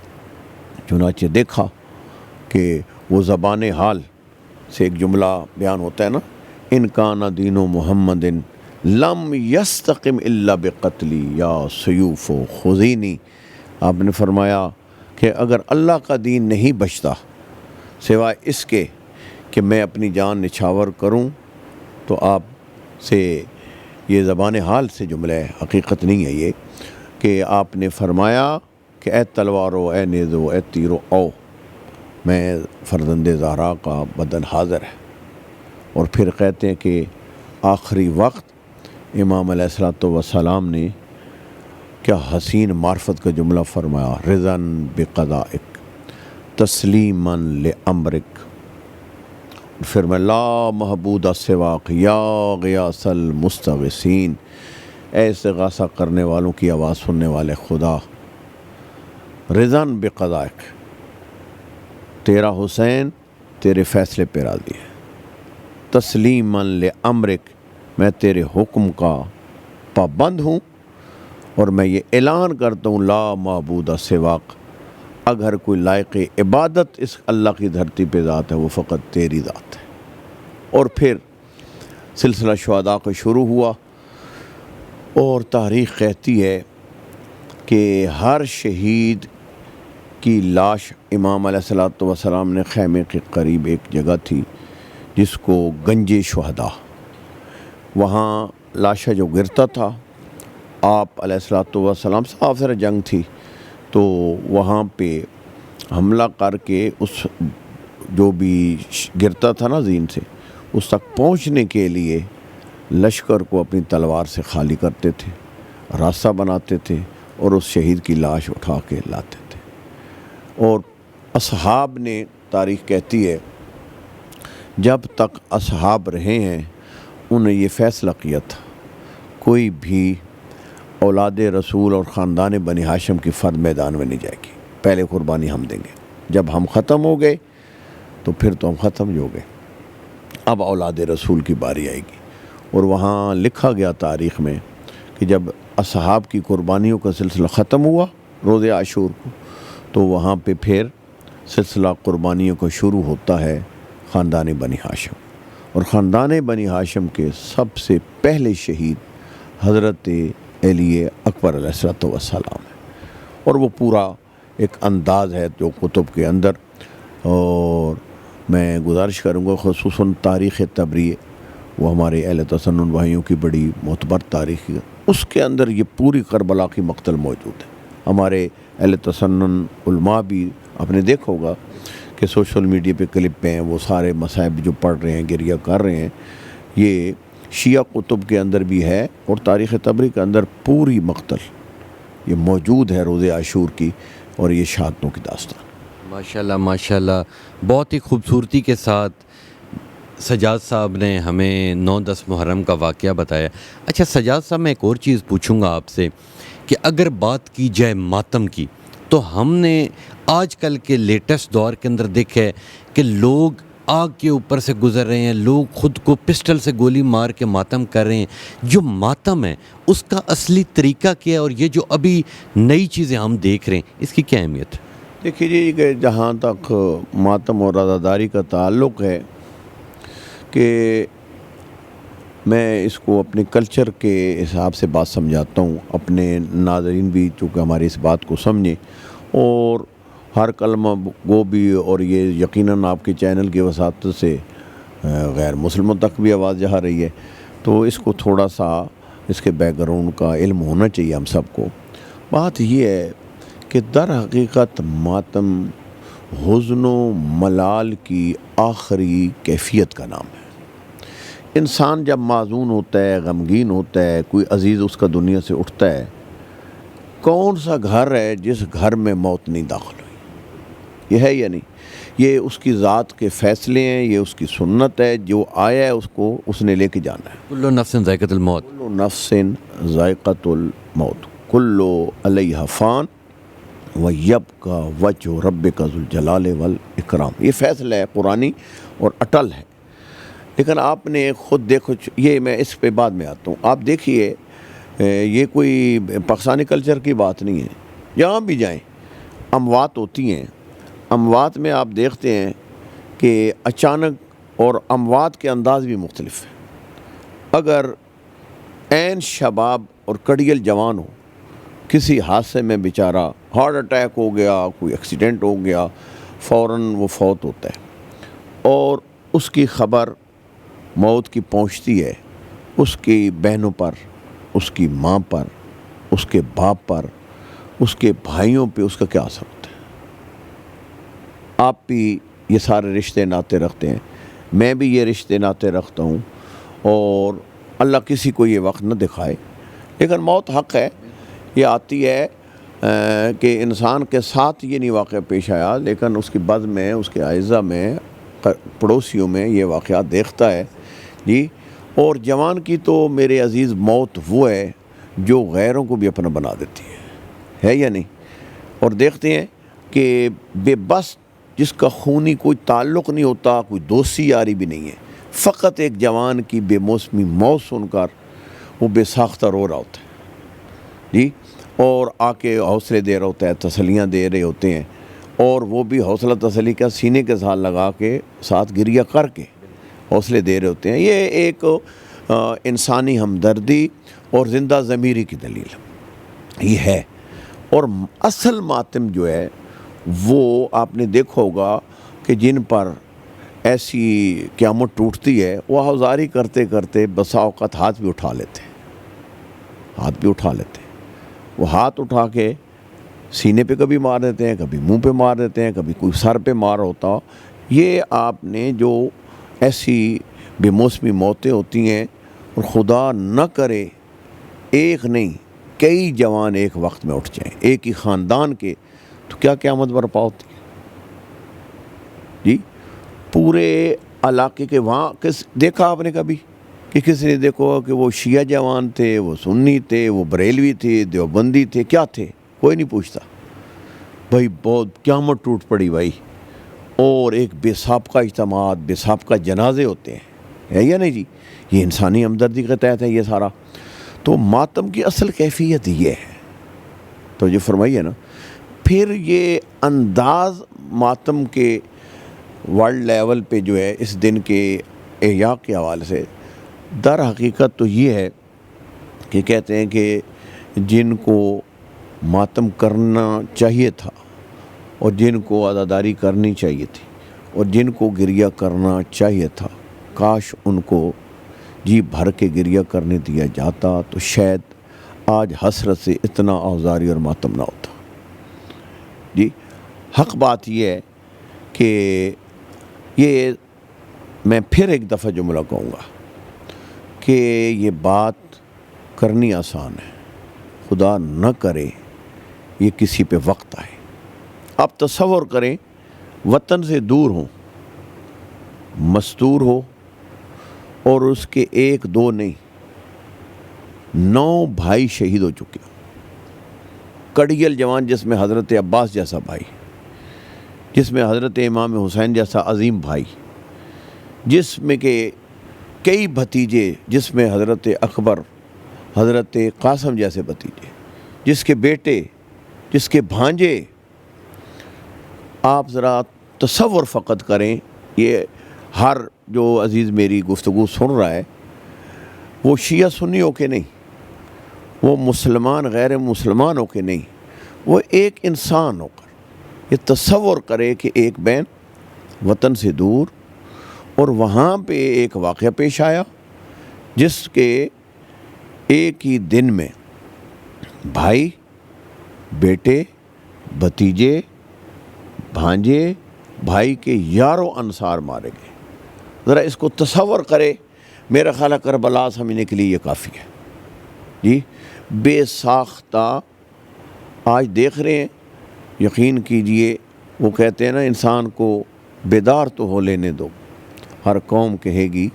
چنانچہ دیکھا کہ وہ زبان حال سے ایک جملہ بیان ہوتا ہے نا، ان کان دین محمد لم یستقم الا بقتلی یا سیوف خذینی۔ آپ نے فرمایا کہ اگر اللہ کا دین نہیں بچتا سوائے اس کے کہ میں اپنی جان نچھاور کروں، تو آپ سے یہ زبان حال سے جملہ ہے، حقیقت نہیں ہے یہ، کہ آپ نے فرمایا کہ اے تلوارو، اے نیزو، اے تیرو، او، میں فرزند زہرا کا بدن حاضر ہے۔ اور پھر کہتے ہیں کہ آخری وقت امام علیہ الصلوۃ والسلام نے کیا حسین معرفت کا جملہ فرمایا، رضاً بقضائک تسلیماً لامرک، پھر میں لا محبود سواک یا غیاث المستغیثین، اے استغاثہ کرنے والوں کی آواز سننے والے خدا، رضاً بقضائک، تیرا حسین تیرے فیصلے پہ راضی ہے، تسلیماً لامرک، میں تیرے حکم کا پابند ہوں، اور میں یہ اعلان کرتا ہوں لا معبود سواک، اگر کوئی لائق عبادت اس اللہ کی دھرتی پہ ذات ہے وہ فقط تیری ذات ہے۔ اور پھر سلسلہ شہداء کا شروع ہوا، اور تاریخ کہتی ہے کہ ہر شہید کی لاش، امام علیہ الصلوۃ والسلام نے خیمے کے قریب ایک جگہ تھی جس کو گنج شہداء، وہاں لاشا جو گرتا تھا، آپ علیہ الصلوۃ والسلام سافر جنگ تھی، تو وہاں پہ حملہ کر کے اس جو بھی گرتا تھا نا زین سے، اس تک پہنچنے کے لیے لشکر کو اپنی تلوار سے خالی کرتے تھے، راستہ بناتے تھے، اور اس شہید کی لاش اٹھا کے لاتے تھے۔ اور اصحاب نے، تاریخ کہتی ہے جب تک اصحاب رہے ہیں انہیں یہ فیصلہ کیا تھا کوئی بھی اولاد رسول اور خاندان بنی ہاشم کی فرد میدان میں نہیں جائے گی، پہلے قربانی ہم دیں گے، جب ہم ختم ہو گئے تو پھر تو ہم ختم ہی ہو گئے، اب اولاد رسول کی باری آئے گی۔ اور وہاں لکھا گیا تاریخ میں کہ جب اصحاب کی قربانیوں کا سلسلہ ختم ہوا روز عاشور کو، تو وہاں پہ پھر سلسلہ قربانیوں کا شروع ہوتا ہے خاندان بنی ہاشم، اور خاندان بنی ہاشم کے سب سے پہلے شہید حضرت علی اکبر علیہ الصلوۃ والسلام ہے، اور وہ پورا ایک انداز ہے جو کتب کے اندر، اور میں گزارش کروں گا خصوصاً تاریخ طبری، وہ ہمارے اہل تسنن بھائیوں کی بڑی معتبر تاریخ ہے، اس کے اندر یہ پوری کربلا کی مقتل موجود ہے۔ ہمارے اہل تسنن علماء بھی آپ نے دیکھا ہوگا کہ سوشل میڈیا پہ کلپ پہ ہیں، وہ سارے مصائب جو پڑھ رہے ہیں، گریہ کر رہے ہیں، یہ شیعہ کتب کے اندر بھی ہے، اور تاریخ طبری کے اندر پوری مقتل یہ موجود ہے روز عاشور کی، اور یہ شہادتوں کی داستان۔ ماشاءاللہ ماشاءاللہ، بہت ہی خوبصورتی کے ساتھ سجاد صاحب نے ہمیں 9-10 محرم کا واقعہ بتایا۔ اچھا سجاد صاحب، میں ایک اور چیز پوچھوں گا آپ سے کہ اگر بات کی جائے ماتم کی، تو ہم نے آج کل کے لیٹسٹ دور کے اندر دیکھا ہے کہ لوگ آگ کے اوپر سے گزر رہے ہیں، لوگ خود کو پسٹل سے گولی مار کے ماتم کر رہے ہیں۔ جو ماتم ہے اس کا اصلی طریقہ کیا ہے، اور یہ جو ابھی نئی چیزیں ہم دیکھ رہے ہیں اس کی کیا اہمیت ہے؟ دیکھیے جی کہ جہاں تک ماتم اور عزاداری کا تعلق ہے، کہ میں اس کو اپنے کلچر کے حساب سے بات سمجھاتا ہوں، اپنے ناظرین بھی چونکہ ہماری اس بات کو سمجھیں اور ہر کلمہ گو بھی، اور یہ یقیناً آپ کے چینل کی وساطت سے غیر مسلموں تک بھی آواز جا رہی ہے، تو اس کو تھوڑا سا اس کے بیک گراؤنڈ کا علم ہونا چاہیے ہم سب کو۔ بات یہ ہے کہ در حقیقت ماتم حزن و ملال کی آخری کیفیت کا نام ہے۔ انسان جب محزون ہوتا ہے، غمگین ہوتا ہے، کوئی عزیز اس کا دنیا سے اٹھتا ہے، کون سا گھر ہے جس گھر میں موت نہیں داخل ہوئی؟ یہ ہے یا نہیں؟ یہ اس کی ذات کے فیصلے ہیں، یہ اس کی سنت ہے، جو آیا ہے اس کو اس نے لے کے جانا ہے۔ کل نفس ذائقۃ الموت، کل نفس ذائقۃ الموت، کل علیہا فان ویبقی وجہ ربک ذو الجلال والاکرام۔ یہ فیصلہ ہے قرآنی اور اٹل ہے، لیکن آپ نے خود دیکھو، یہ میں اس پہ بعد میں آتا ہوں۔ آپ دیکھیے، یہ کوئی پاکستانی کلچر کی بات نہیں ہے، جہاں بھی جائیں اموات ہوتی ہیں۔ اموات میں آپ دیکھتے ہیں کہ اچانک، اور اموات کے انداز بھی مختلف ہے۔ اگر عین شباب اور کڑیل جوان ہو، کسی حادثے میں بیچارہ ہارٹ اٹیک ہو گیا، کوئی ایکسیڈنٹ ہو گیا، فوراً وہ فوت ہوتا ہے، اور اس کی خبر موت کی پہنچتی ہے اس کی بہنوں پر، اس کی ماں پر، اس کے باپ پر، اس کے بھائیوں پہ اس کا کیا اثر ہوتا ہے؟ آپ بھی یہ سارے رشتے ناطے رکھتے ہیں، میں بھی یہ رشتے ناطے رکھتا ہوں، اور اللہ کسی کو یہ وقت نہ دکھائے، لیکن موت حق ہے، یہ آتی ہے کہ انسان کے ساتھ یہ نہیں واقعہ پیش آیا، لیکن اس کی بد میں، اس کے اعزہ میں، پڑوسیوں میں یہ واقعات دیکھتا ہے جی۔ اور جوان کی تو میرے عزیز موت وہ ہے جو غیروں کو بھی اپنا بنا دیتی ہے یا نہیں؟ اور دیکھتے ہیں کہ بے بس، جس کا خونی کوئی تعلق نہیں ہوتا، کوئی دوستی یاری بھی نہیں ہے، فقط ایک جوان کی بے موسمی موت سن کر وہ بے ساختہ رو رہا ہوتا ہے جی، اور آ کے حوصلے دے رہا ہوتا ہے، تسلیاں دے رہے ہوتے ہیں، اور وہ بھی حوصلہ تسلی کا سینے کے ساتھ لگا کے، ساتھ گریہ کر کے حوصلے دے رہے ہوتے ہیں۔ یہ ایک انسانی ہمدردی اور زندہ ضمیری کی دلیل یہ ہے۔ اور اصل ماتم جو ہے وہ آپ نے دیکھا ہوگا کہ جن پر ایسی قیامت ٹوٹتی ہے، وہ آوازاری کرتے کرتے بسا اوقات ہاتھ بھی اٹھا لیتے وہ ہاتھ اٹھا کے سینے پہ کبھی مار دیتے ہیں، کبھی منہ پہ مار دیتے ہیں، کبھی کوئی سر پہ مار ہوتا۔ یہ آپ نے جو ایسی بے موسمی موتیں ہوتی ہیں، اور خدا نہ کرے ایک نہیں کئی جوان ایک وقت میں اٹھ جائیں، ایک ہی خاندان کے، تو کیا قیامت برپا ہوتی ہے جی؟ پورے علاقے کے وہاں دیکھا آپ نے کبھی کہ کسی نے دیکھو کہ وہ شیعہ جوان تھے، وہ سنی تھے، وہ بریلوی تھے، دیوبندی تھے، کیا تھے؟ کوئی نہیں پوچھتا بھائی، بہت قیامت ٹوٹ پڑی بھائی، اور ایک بے سابقہ اجتماعات، بے سابقہ جنازے ہوتے ہیں، ہے یا نہیں جی؟ یہ انسانی ہمدردی کے تحت ہے یہ سارا۔ تو ماتم کی اصل کیفیت یہ ہے، تو یہ فرمائیے نا۔ پھر یہ انداز ماتم کے ورلڈ لیول پہ جو ہے اس دن کے احیاء کے حوالے سے، در حقیقت تو یہ ہے کہ کہتے ہیں کہ جن کو ماتم کرنا چاہیے تھا، اور جن کو عزاداری کرنی چاہیے تھی، اور جن کو گریہ کرنا چاہیے تھا، کاش ان کو جی بھر کے گریہ کرنے دیا جاتا، تو شاید آج حسرت سے اتنا آزاری اور ماتم نہ ہوتا جی۔ حق بات یہ ہے کہ یہ میں پھر ایک دفعہ جملہ کہوں گا کہ یہ بات کرنی آسان ہے، خدا نہ کرے یہ کسی پہ وقت آئے۔ آپ تصور کریں، وطن سے دور ہوں، مستور ہو، اور اس کے 1 2 نہیں 9 بھائی شہید ہو چکے، کڑیل جوان، جس میں حضرت عباس جیسا بھائی، جس میں حضرت امام حسین جیسا عظیم بھائی، جس میں کہ کئی بھتیجے، جس میں حضرت اکبر، حضرت قاسم جیسے بھتیجے، جس کے بیٹے، جس کے بھانجے۔ آپ ذرا تصور فقط کریں، یہ ہر جو عزیز میری گفتگو سن رہا ہے، وہ شیعہ سنی ہو کے نہیں، وہ مسلمان غیر مسلمان ہو کے نہیں، وہ ایک انسان ہو کر یہ تصور کرے کہ ایک بہن وطن سے دور، اور وہاں پہ ایک واقعہ پیش آیا جس کے ایک ہی دن میں بھائی، بیٹے، بھتیجے، بھانجے، بھائی کے یاروں انصار مارے گئے۔ ذرا اس کو تصور کرے، میرا خیال ہے کربلا سمجھنے کے لیے یہ کافی ہے جی۔ بے ساختہ آج دیکھ رہے ہیں، یقین کیجئے، وہ کہتے ہیں نا انسان کو بیدار تو ہو لینے دو، ہر قوم کہے گی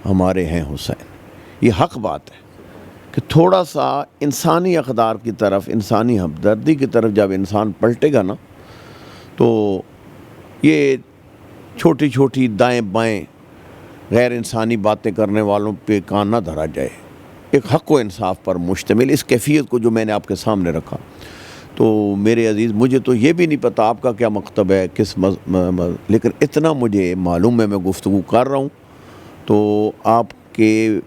ہمارے ہیں حسین۔ یہ حق بات ہے کہ تھوڑا سا انسانی اقدار کی طرف، انسانی ہمدردی کی طرف جب انسان پلٹے گا نا، تو یہ چھوٹی چھوٹی دائیں بائیں غیر انسانی باتیں کرنے والوں پہ کان نہ دھرا جائے۔ ایک حق و انصاف پر مشتمل اس کیفیت کو جو میں نے آپ کے سامنے رکھا، تو میرے عزیز، مجھے تو یہ بھی نہیں پتا آپ کا کیا مکتب ہے، کس لیکن اتنا مجھے معلوم ہے، میں گفتگو کر رہا ہوں تو آپ کے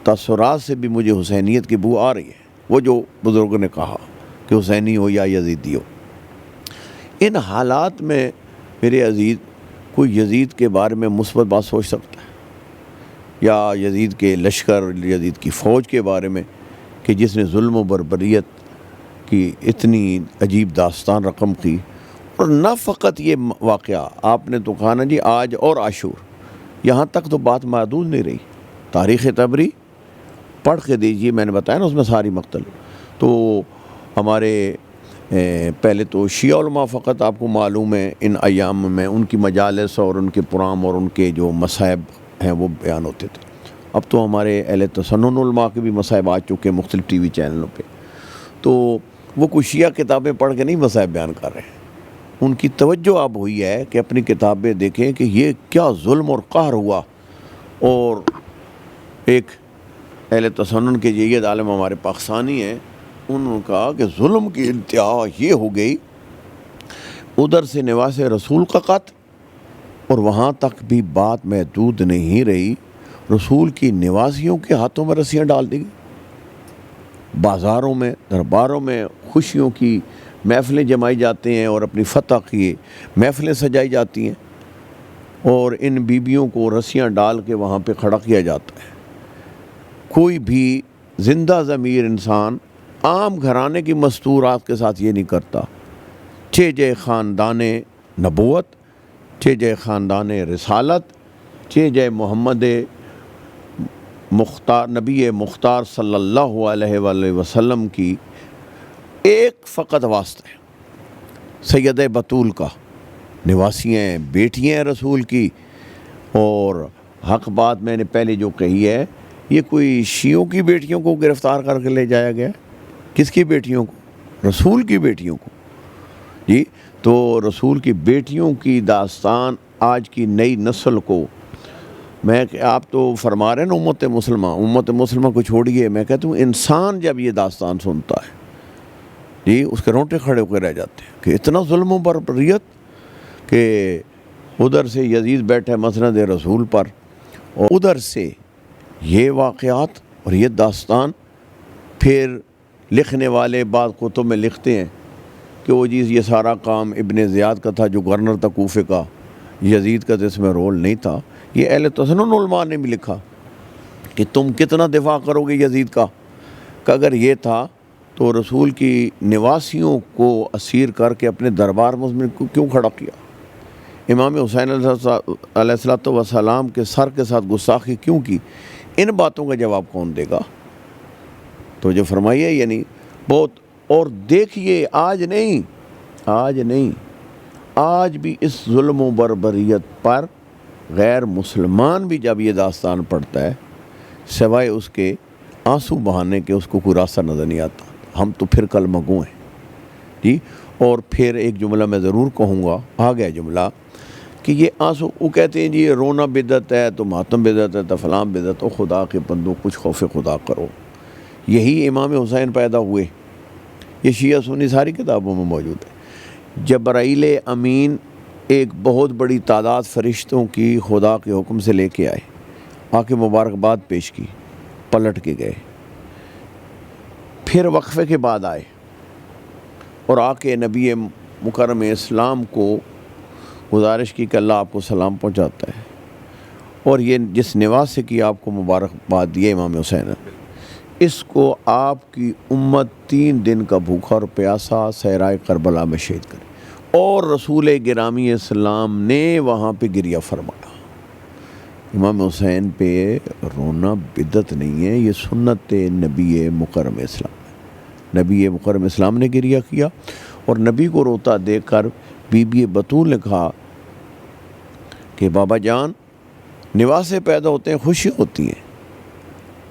تاثرات سے بھی مجھے حسینیت کی بو آ رہی ہے۔ وہ جو بزرگوں نے کہا کہ حسینی ہو یا یزیدی ہو، ان حالات میں میرے عزیز کوئی یزید کے بارے میں مثبت بات سوچ سکتا ہے، یا یزید کے لشکر، یزید کی فوج کے بارے میں کہ جس نے ظلم و بربریت کی اتنی عجیب داستان رقم کی؟ اور نہ فقط یہ واقعہ، آپ نے تو کہا نا جی آج اور عاشور، یہاں تک تو بات محدود نہیں رہی۔ تاریخ طبری پڑھ کے دیجیے، میں نے بتایا نا اس میں ساری مقتل۔ تو ہمارے پہلے تو شیعہ علماء فقط آپ کو معلوم ہے ان ایام میں ان کی مجالس اور ان کے پرام اور ان کے جو مصائب ہیں وہ بیان ہوتے تھے۔ اب تو ہمارے اہل تسنن علماء کے بھی مصائب آ چکے ہیں مختلف ٹی وی چینلوں پہ، تو وہ کوئی شیعہ کتابیں پڑھ کے نہیں مصائب بیان کر رہے ہیں۔ ان کی توجہ اب ہوئی ہے کہ اپنی کتابیں دیکھیں کہ یہ کیا ظلم اور قہر ہوا، اور ایک اہل تسنن کے جید عالم ہمارے پاکستانی ہیں، انہوں نے کہا کہ ظلم کی انتہا یہ ہو گئی، ادھر سے نواس رسول کا قتل، اور وہاں تک بھی بات محدود نہیں رہی، رسول کی نواسیوں کے ہاتھوں میں رسیاں ڈال دی گئی۔ بازاروں میں، درباروں میں خوشیوں کی محفلیں جمائی جاتی ہیں اور اپنی فتح کی محفلیں سجائی جاتی ہیں، اور ان بیبیوں کو رسیاں ڈال کے وہاں پہ کھڑا کیا جاتا ہے۔ کوئی بھی زندہ ضمیر انسان عام گھرانے کی مستورات کے ساتھ یہ نہیں کرتا۔ چہ جے خاندان نبوت، چہ جے خاندان رسالت، چہ جے محمد مختار، نبی مختار صلی اللہ علیہ وآلہ وسلم کی ایک فقط واسطہ ہے، سید بطول کا، نواسی ہیں، بیٹیاں ہیں رسول کی۔ اور حق بات میں نے پہلے جو کہی ہے، یہ کوئی شیعوں کی بیٹیوں کو گرفتار کر کے لے جایا گیا؟ کس کی بیٹیوں کو؟ رسول کی بیٹیوں کو جی۔ تو رسول کی بیٹیوں کی داستان آج کی نئی نسل کو، میں آپ تو فرما رہے ہیں نا امت مسلمہ کو چھوڑیے، میں کہتا ہوں انسان جب یہ داستان سنتا ہے جی، اس کے رونٹے کھڑے ہو کے رہ جاتے ہیں کہ اتنا ظلم و بربریت، کہ ادھر سے یزید بیٹھے مسند رسول پر، اور ادھر سے یہ واقعات اور یہ داستان۔ پھر لکھنے والے بعض کتب میں لکھتے ہیں کہ وہ چیز، یہ سارا کام ابن زیاد کا تھا جو گورنر تھا کوفے کا، یزید کا تو اس میں رول نہیں تھا۔ یہ اہل تسنن علماء نے بھی لکھا کہ تم کتنا دفاع کرو گے یزید کا، کہ اگر یہ تھا تو رسول کی نواسیوں کو اسیر کر کے اپنے دربار میں کیوں کھڑا کیا؟ امام حسین علیہ السلام کے سر کے ساتھ گستاخی کیوں کی؟ ان باتوں کا جواب کون دے گا؟ تو جو فرمائیے، یعنی بہت، اور دیکھیے آج نہیں، آج بھی اس ظلم و بربریت پر غیر مسلمان بھی جب یہ داستان پڑھتا ہے، سوائے اس کے آنسو بہانے کے اس کو کوئی راستہ نظر نہیں آتا۔ ہم تو پھر کلمہ گو ہیں جی۔ اور پھر ایک جملہ میں ضرور کہوں گا، آ گیا جملہ، کہ یہ آنسو، وہ کہتے ہیں جی یہ رونا بدعت ہے تو ماتم بدعت ہے تو فلاں بدعت، خدا کے بندوں کچھ خوف خدا کرو۔ یہی امام حسین پیدا ہوئے، یہ شیعہ سنی ساری کتابوں میں موجود ہے۔ جبرائیل امین ایک بہت بڑی تعداد فرشتوں کی خدا کے حکم سے لے کے آئے، آ کے مبارکباد پیش کی، پلٹ کے گئے. پھر وقفے کے بعد آئے اور آ کے نبی مکرم اسلام کو گزارش کی کہ اللہ آپ کو سلام پہنچاتا ہے، اور یہ جس نواسے کی آپ کو مبارکباد دی امام حسین، اس کو آپ کی امت 3 دن کا بھوکا اور پیاسا صحرائے کربلا میں شہید کرے. اور رسول گرامی اسلام نے وہاں پہ گریہ فرمایا. امام حسین پہ رونا بدعت نہیں ہے، یہ سنت نبی مکرم اسلام ہے. نبی مکرم اسلام نے گریہ کیا، اور نبی کو روتا دیکھ کر بی بی بطول نے کہا کہ بابا جان، نواسے پیدا ہوتے ہیں، خوشی ہوتی ہے،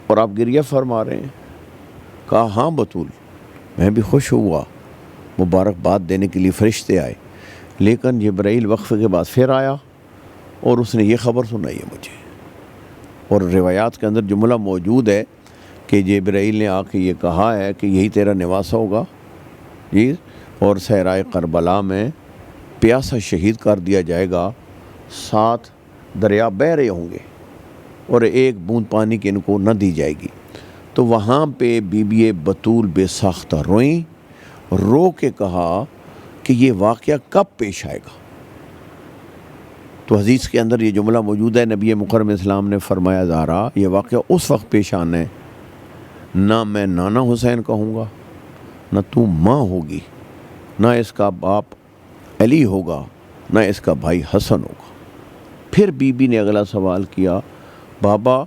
اور آپ گریہ فرما رہے ہیں. کہا ہاں بطول، میں بھی خوش ہوا، مبارکباد دینے کے لیے فرشتے آئے، لیکن جبرائیل وقفے کے بعد پھر آیا اور اس نے یہ خبر سنائی ہے مجھے. اور روایات کے اندر جملہ موجود ہے کہ جبرائیل نے آ کے یہ کہا ہے کہ یہی تیرا نواسہ ہوگا جی، اور صحرائے کربلا میں پیاسا شہید کر دیا جائے گا، 7 دریا بہہ رہے ہوں گے اور 1 بوند پانی کی ان کو نہ دی جائے گی. تو وہاں پہ بی بی بطول بے ساختہ روئیں، رو کے کہا کہ یہ واقعہ کب پیش آئے گا. تو حدیث کے اندر یہ جملہ موجود ہے، نبی مکرم اسلام نے فرمایا زہرا یہ واقعہ اس وقت پیش آنا ہے، نہ میں نانا حسین کہوں گا، نہ تو ماں ہوگی، نہ اس کا باپ علی ہوگا، نہ اس کا بھائی حسن ہوگا. پھر بی بی نے اگلا سوال کیا، بابا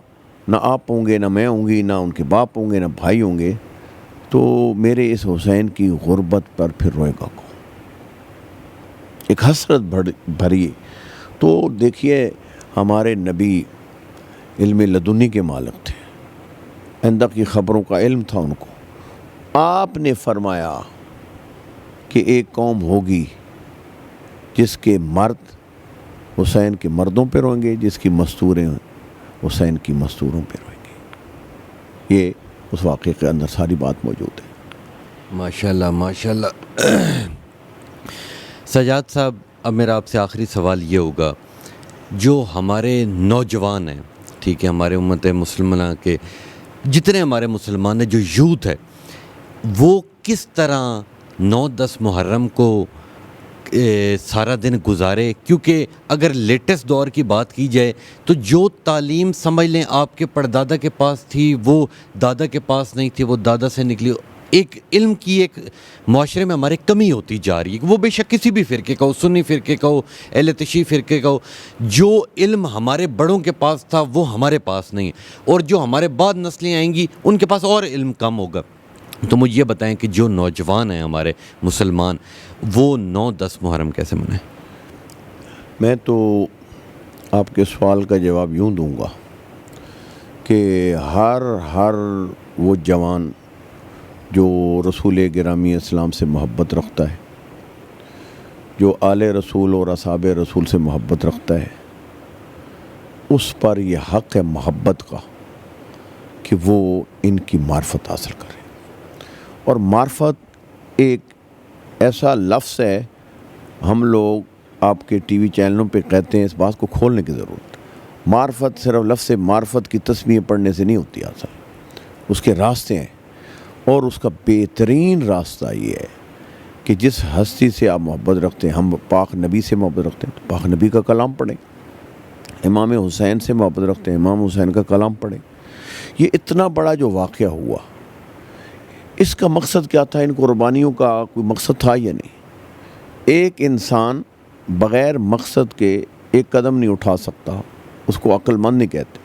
نہ آپ ہوں گے، نہ میں ہوں گی، نہ ان کے باپ ہوں گے، نہ بھائی ہوں گے، تو میرے اس حسین کی غربت پر پھر روئے گا کون؟ ایک حسرت بھری. تو دیکھیے ہمارے نبی علم لدنی کے مالک تھے، آئندہ کی خبروں کا علم تھا ان کو. آپ نے فرمایا کہ ایک قوم ہوگی جس کے مرد حسین کے مردوں پہ روئیں گے، جس کی مستوریں حسین کی مستوروں پہ روئیں گے. یہ اس واقعے کے اندر ساری بات موجود ہے. ماشاءاللہ ماشاءاللہ. سجاد صاحب، اب میرا آپ سے آخری سوال یہ ہوگا، جو ہمارے نوجوان ہیں، ٹھیک ہے، ہمارے امت مسلمہ کے جتنے ہمارے مسلمان ہیں، جو یوتھ ہے، وہ کس طرح 9-10 محرم کو سارا دن گزارے؟ کیونکہ اگر لیٹسٹ دور کی بات کی جائے تو جو تعلیم سمجھ لیں آپ کے پردادا کے پاس تھی وہ دادا کے پاس نہیں تھی، وہ دادا سے نکلی. ایک علم کی ایک معاشرے میں ہمارے کمی ہوتی جا رہی ہے، وہ بے شک کسی بھی فرقے کا ہو، سنی فرقے کا ہو، اہل تشیع فرقے کا ہو. جو علم ہمارے بڑوں کے پاس تھا وہ ہمارے پاس نہیں، اور جو ہمارے بعد نسلیں آئیں گی ان کے پاس اور علم کم ہوگا. تو مجھے یہ بتائیں کہ جو نوجوان ہیں ہمارے مسلمان، وہ 9-10 محرم کیسے منائیں؟ میں تو آپ کے سوال کا جواب یوں دوں گا کہ ہر وہ جوان جو رسول گرامی اسلام سے محبت رکھتا ہے، جو آل رسول اور اصحاب رسول سے محبت رکھتا ہے، اس پر یہ حق ہے محبت کا کہ وہ ان کی معرفت حاصل کرے. اور معرفت ایک ایسا لفظ ہے، ہم لوگ آپ کے ٹی وی چینلوں پہ کہتے ہیں، اس بات کو کھولنے کی ضرورت. معرفت صرف لفظ معرفت کی تسمیہ پڑھنے سے نہیں ہوتی آسان، اس کے راستے ہیں، اور اس کا بہترین راستہ یہ ہے کہ جس ہستی سے آپ محبت رکھتے ہیں، ہم پاک نبی سے محبت رکھتے ہیں تو پاک نبی کا کلام پڑھیں. امام حسین سے محبت رکھتے ہیں، امام حسین کا کلام پڑھیں. یہ اتنا بڑا جو واقعہ ہوا، اس کا مقصد کیا تھا؟ ان قربانیوں کا کوئی مقصد تھا یا نہیں؟ ایک انسان بغیر مقصد کے ایک قدم نہیں اٹھا سکتا، اس کو عقل مند نہیں کہتے.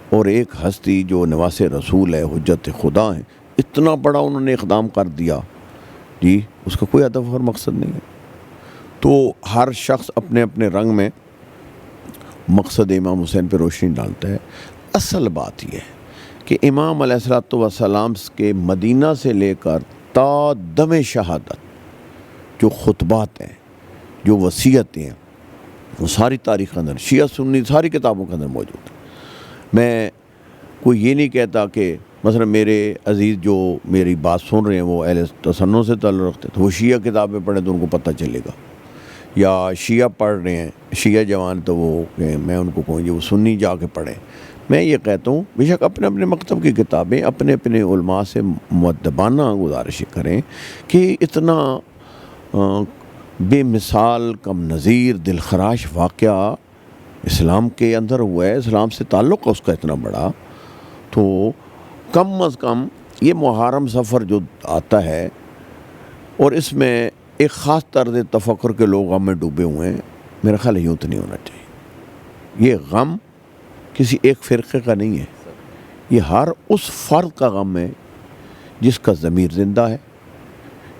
اور ایک ہستی جو نواس رسول ہے، حجت خدا ہیں، اتنا بڑا انہوں نے اقدام کر دیا جی، اس کا کوئی ہدف اور مقصد نہیں ہے. تو ہر شخص اپنے اپنے رنگ میں مقصد امام حسین پہ روشنی ڈالتا ہے. اصل بات یہ ہے کہ امام علیہ الصلوۃ والسلام کے مدینہ سے لے کر تا دم شہادت جو خطبات ہیں، جو وصیتیں ہیں، وہ ساری تاریخ کے اندر، شیعہ سنی ساری کتابوں کے اندر موجود ہے. میں کوئی یہ نہیں کہتا کہ مثلا میرے عزیز جو میری بات سن رہے ہیں وہ اہل تسنن سے تعلق رکھتے ہیں تو وہ شیعہ کتابیں پڑھیں تو ان کو پتہ چلے گا، یا شیعہ پڑھ رہے ہیں، شیعہ جوان، تو وہ میں ان کو کہوں گی وہ سنی جا کے پڑھیں. میں یہ کہتا ہوں بے شک اپنے اپنے مکتب کی کتابیں اپنے اپنے علماء سے مؤدبانہ گزارشیں کریں کہ اتنا بے مثال کم نظیر دل خراش واقعہ اسلام کے اندر ہوا ہے، اسلام سے تعلق ہے اس کا اتنا بڑا، تو کم از کم یہ محرم سفر جو آتا ہے اور اس میں ایک خاص طرز تفکر کے لوگ غم میں ڈوبے ہوئے ہیں، میرا خیال ہے یوں تو نہیں ہونا چاہیے۔ یہ غم کسی ایک فرقے کا نہیں ہے، یہ ہر اس فرد کا غم ہے جس کا ضمیر زندہ ہے،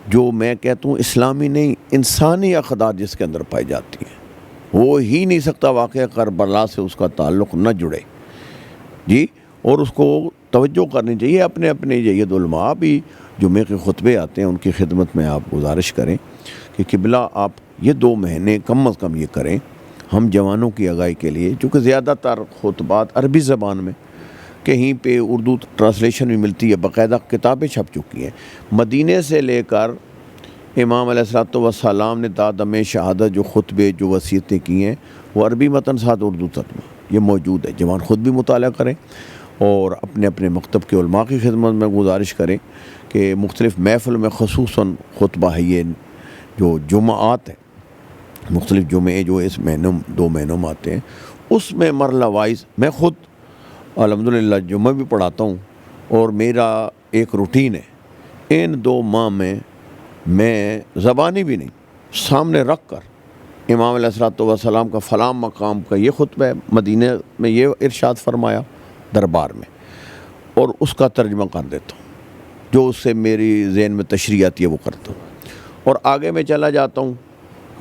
جو میں کہتا ہوں اسلامی نہیں انسانی اقدار جس کے اندر پائی جاتی ہیں۔ ہو ہی نہیں سکتا واقعہ کربلا سے اس کا تعلق نہ جڑے جی، اور اس کو توجہ کرنی چاہیے۔ اپنے اپنے جید علماء بھی جمعے کے خطبے آتے ہیں، ان کی خدمت میں آپ گزارش کریں کہ قبلہ آپ یہ 2 مہینے کم از کم یہ کریں ہم جوانوں کی آگاہی کے لیے، چونکہ زیادہ تر خطبات عربی زبان میں، کہیں پہ اردو ٹرانسلیشن بھی ملتی ہے، باقاعدہ کتابیں چھپ چکی ہیں۔ مدینے سے لے کر امام علیہ الصلوۃ والسلام نے دادم شہادت جو خطبے جو وصیتیں کی ہیں وہ عربی متن ساتھ اردو ترجمہ یہ موجود ہے، جوان خود بھی مطالعہ کریں اور اپنے اپنے مکتب کے علماء کی خدمت میں گزارش کریں کہ مختلف محفل میں خصوصاً خطبہ ہے یہ جو جمعات ہیں، مختلف جمعے جو اس مہینوں 2 مہینوں میں آتے ہیں، اس میں مرحلہ وائز میں خود الحمدللہ جمعہ بھی پڑھاتا ہوں اور میرا ایک روٹین ہے، ان 2 ماہ میں زبانی بھی نہیں سامنے رکھ کر امام علیہ الصلوۃ والسلام کا فلاں مقام کا یہ خطبہ ہے، مدینہ میں یہ ارشاد فرمایا دربار میں، اور اس کا ترجمہ کر دیتا ہوں، جو اس سے میری ذہن میں تشریح آتی ہے وہ کرتا ہوں، اور آگے میں چلا جاتا ہوں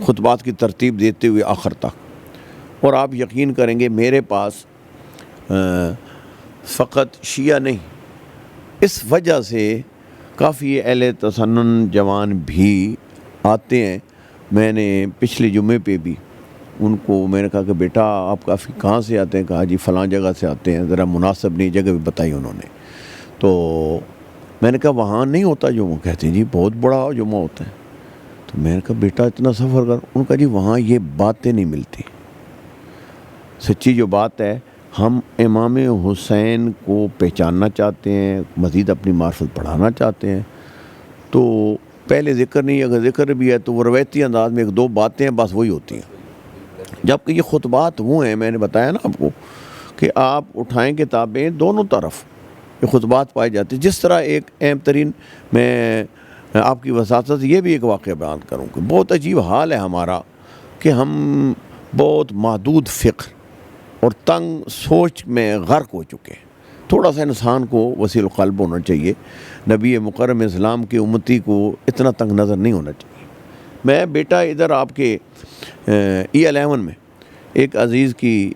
خطبات کی ترتیب دیتے ہوئے آخر تک۔ اور آپ یقین کریں گے میرے پاس فقط شیعہ نہیں، اس وجہ سے کافی اہل تسنن جوان بھی آتے ہیں۔ میں نے پچھلے جمعے پہ بھی ان کو میں نے کہا کہ بیٹا آپ کافی کہاں سے آتے ہیں؟ کہا جی فلاں جگہ سے آتے ہیں، ذرا مناسب نہیں جگہ بھی بتائی انہوں نے، تو میں نے کہا وہاں نہیں ہوتا جمعہ؟ کہتے ہیں جی بہت بڑا جمعہ ہوتا ہے۔ تو میں نے کہا بیٹا اتنا سفر کر، ان کا جی وہاں یہ باتیں نہیں ملتی۔ سچی جو بات ہے، ہم امام حسین کو پہچاننا چاہتے ہیں، مزید اپنی معرفت بڑھانا چاہتے ہیں، تو پہلے ذکر نہیں، اگر ذکر بھی ہے تو وہ روایتی انداز میں 1-2 باتیں بس وہی ہوتی ہیں، جبکہ یہ خطبات وہ ہیں، میں نے بتایا نا آپ کو کہ آپ اٹھائیں کتابیں دونوں طرف یہ خطبات پائے جاتے ہیں۔ جس طرح ایک اہم ترین میں آپ کی وساطت یہ بھی ایک واقعہ بیان کروں کہ بہت عجیب حال ہے ہمارا کہ ہم بہت محدود فکر اور تنگ سوچ میں غرق ہو چکے ہیں۔ تھوڑا سا انسان کو وسیع القلب ہونا چاہیے، نبی مکرم اسلام کی امتی کو اتنا تنگ نظر نہیں ہونا چاہیے۔ میں بیٹا ادھر آپ کے E11 میں ایک عزیز کی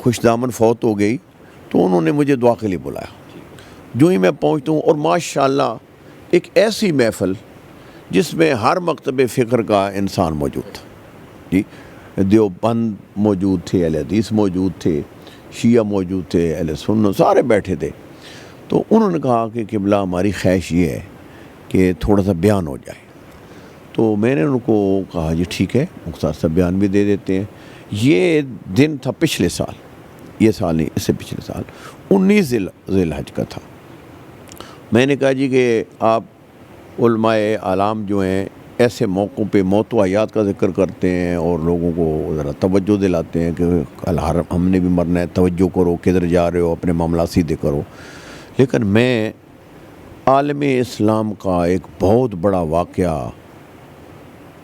خوش دامن فوت ہو گئی، تو انہوں نے مجھے دعا کے لیے بلایا، جو ہی میں پہنچتا ہوں، اور ماشاءاللہ ایک ایسی محفل جس میں ہر مکتب فکر کا انسان موجود تھا جی، دیوبند موجود تھے، اہل حدیث موجود تھے، شیعہ موجود تھے، اہل سنت سارے بیٹھے تھے۔ تو انہوں نے کہا کہ قبلہ ہماری خواہش یہ ہے کہ تھوڑا سا بیان ہو جائے، تو میں نے ان کو کہا جی ٹھیک ہے، مختصر سا بیان بھی دے دیتے ہیں۔ یہ دن تھا پچھلے سال، یہ سال نہیں، اس سے پچھلے سال 19 ذی الحج کا تھا۔ میں نے کہا جی کہ آپ علماء اعلام جو ہیں ایسے موقعوں پہ موت و حیات کا ذکر کرتے ہیں اور لوگوں کو ذرا توجہ دلاتے ہیں کہ ہم نے بھی مرنا ہے، توجہ کرو، کدھر جا رہے ہو، اپنے معاملات سیدھے کرو، لیکن میں عالم اسلام کا ایک بہت بڑا واقعہ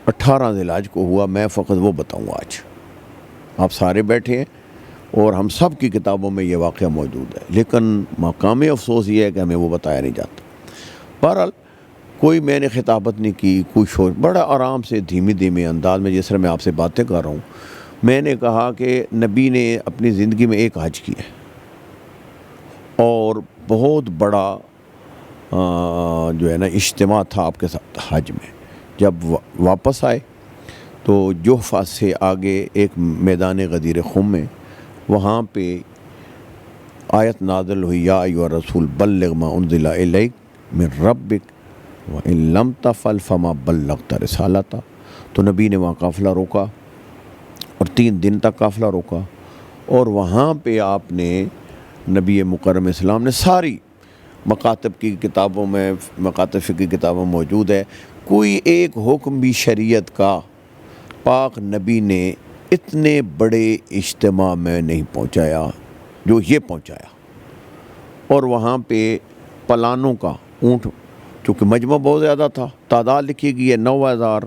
18 ذی الحج کو ہوا، میں فقط وہ بتاؤں گا آج۔ آپ سارے بیٹھے ہیں اور ہم سب کی کتابوں میں یہ واقعہ موجود ہے، لیکن مقام افسوس یہ ہے کہ ہمیں وہ بتایا نہیں جاتا۔ بہرحال کوئی میں نے خطابت نہیں کی، کوئی شور، بڑا آرام سے دھیمی دھیمی انداز میں جس طرح میں آپ سے باتیں کر رہا ہوں، میں نے کہا کہ نبی نے اپنی زندگی میں ایک حج کیا ہے اور بہت بڑا جو ہے نا اجتماع تھا آپ کے ساتھ حج میں۔ جب واپس آئے تو جوفہ سے آگے ایک میدان غدیر خم میں، وہاں پہ آیت نازل ہوئی، یا ایھا الرسول بلغ ما انزل الیک من ربک وَإِن لَمْ تَفْعَلْ فَمَا بَلَّغْتَ رِسَالَتَهُ۔ تو نبی نے وہاں قافلہ روکا اور 3 دن تک قافلہ روکا، اور وہاں پہ آپ نے نبی مکرم اسلام نے ساری مکاتب کی کتابوں میں، مکاتب فقہ کی کتابوں میں موجود ہے، کوئی ایک حکم بھی شریعت کا پاک نبی نے اتنے بڑے اجتماع میں نہیں پہنچایا جو یہ پہنچایا۔ اور وہاں پہ پلانوں کا اونٹ، چونکہ مجمع بہت زیادہ تھا، تعداد لکھی گئی ہے 9,000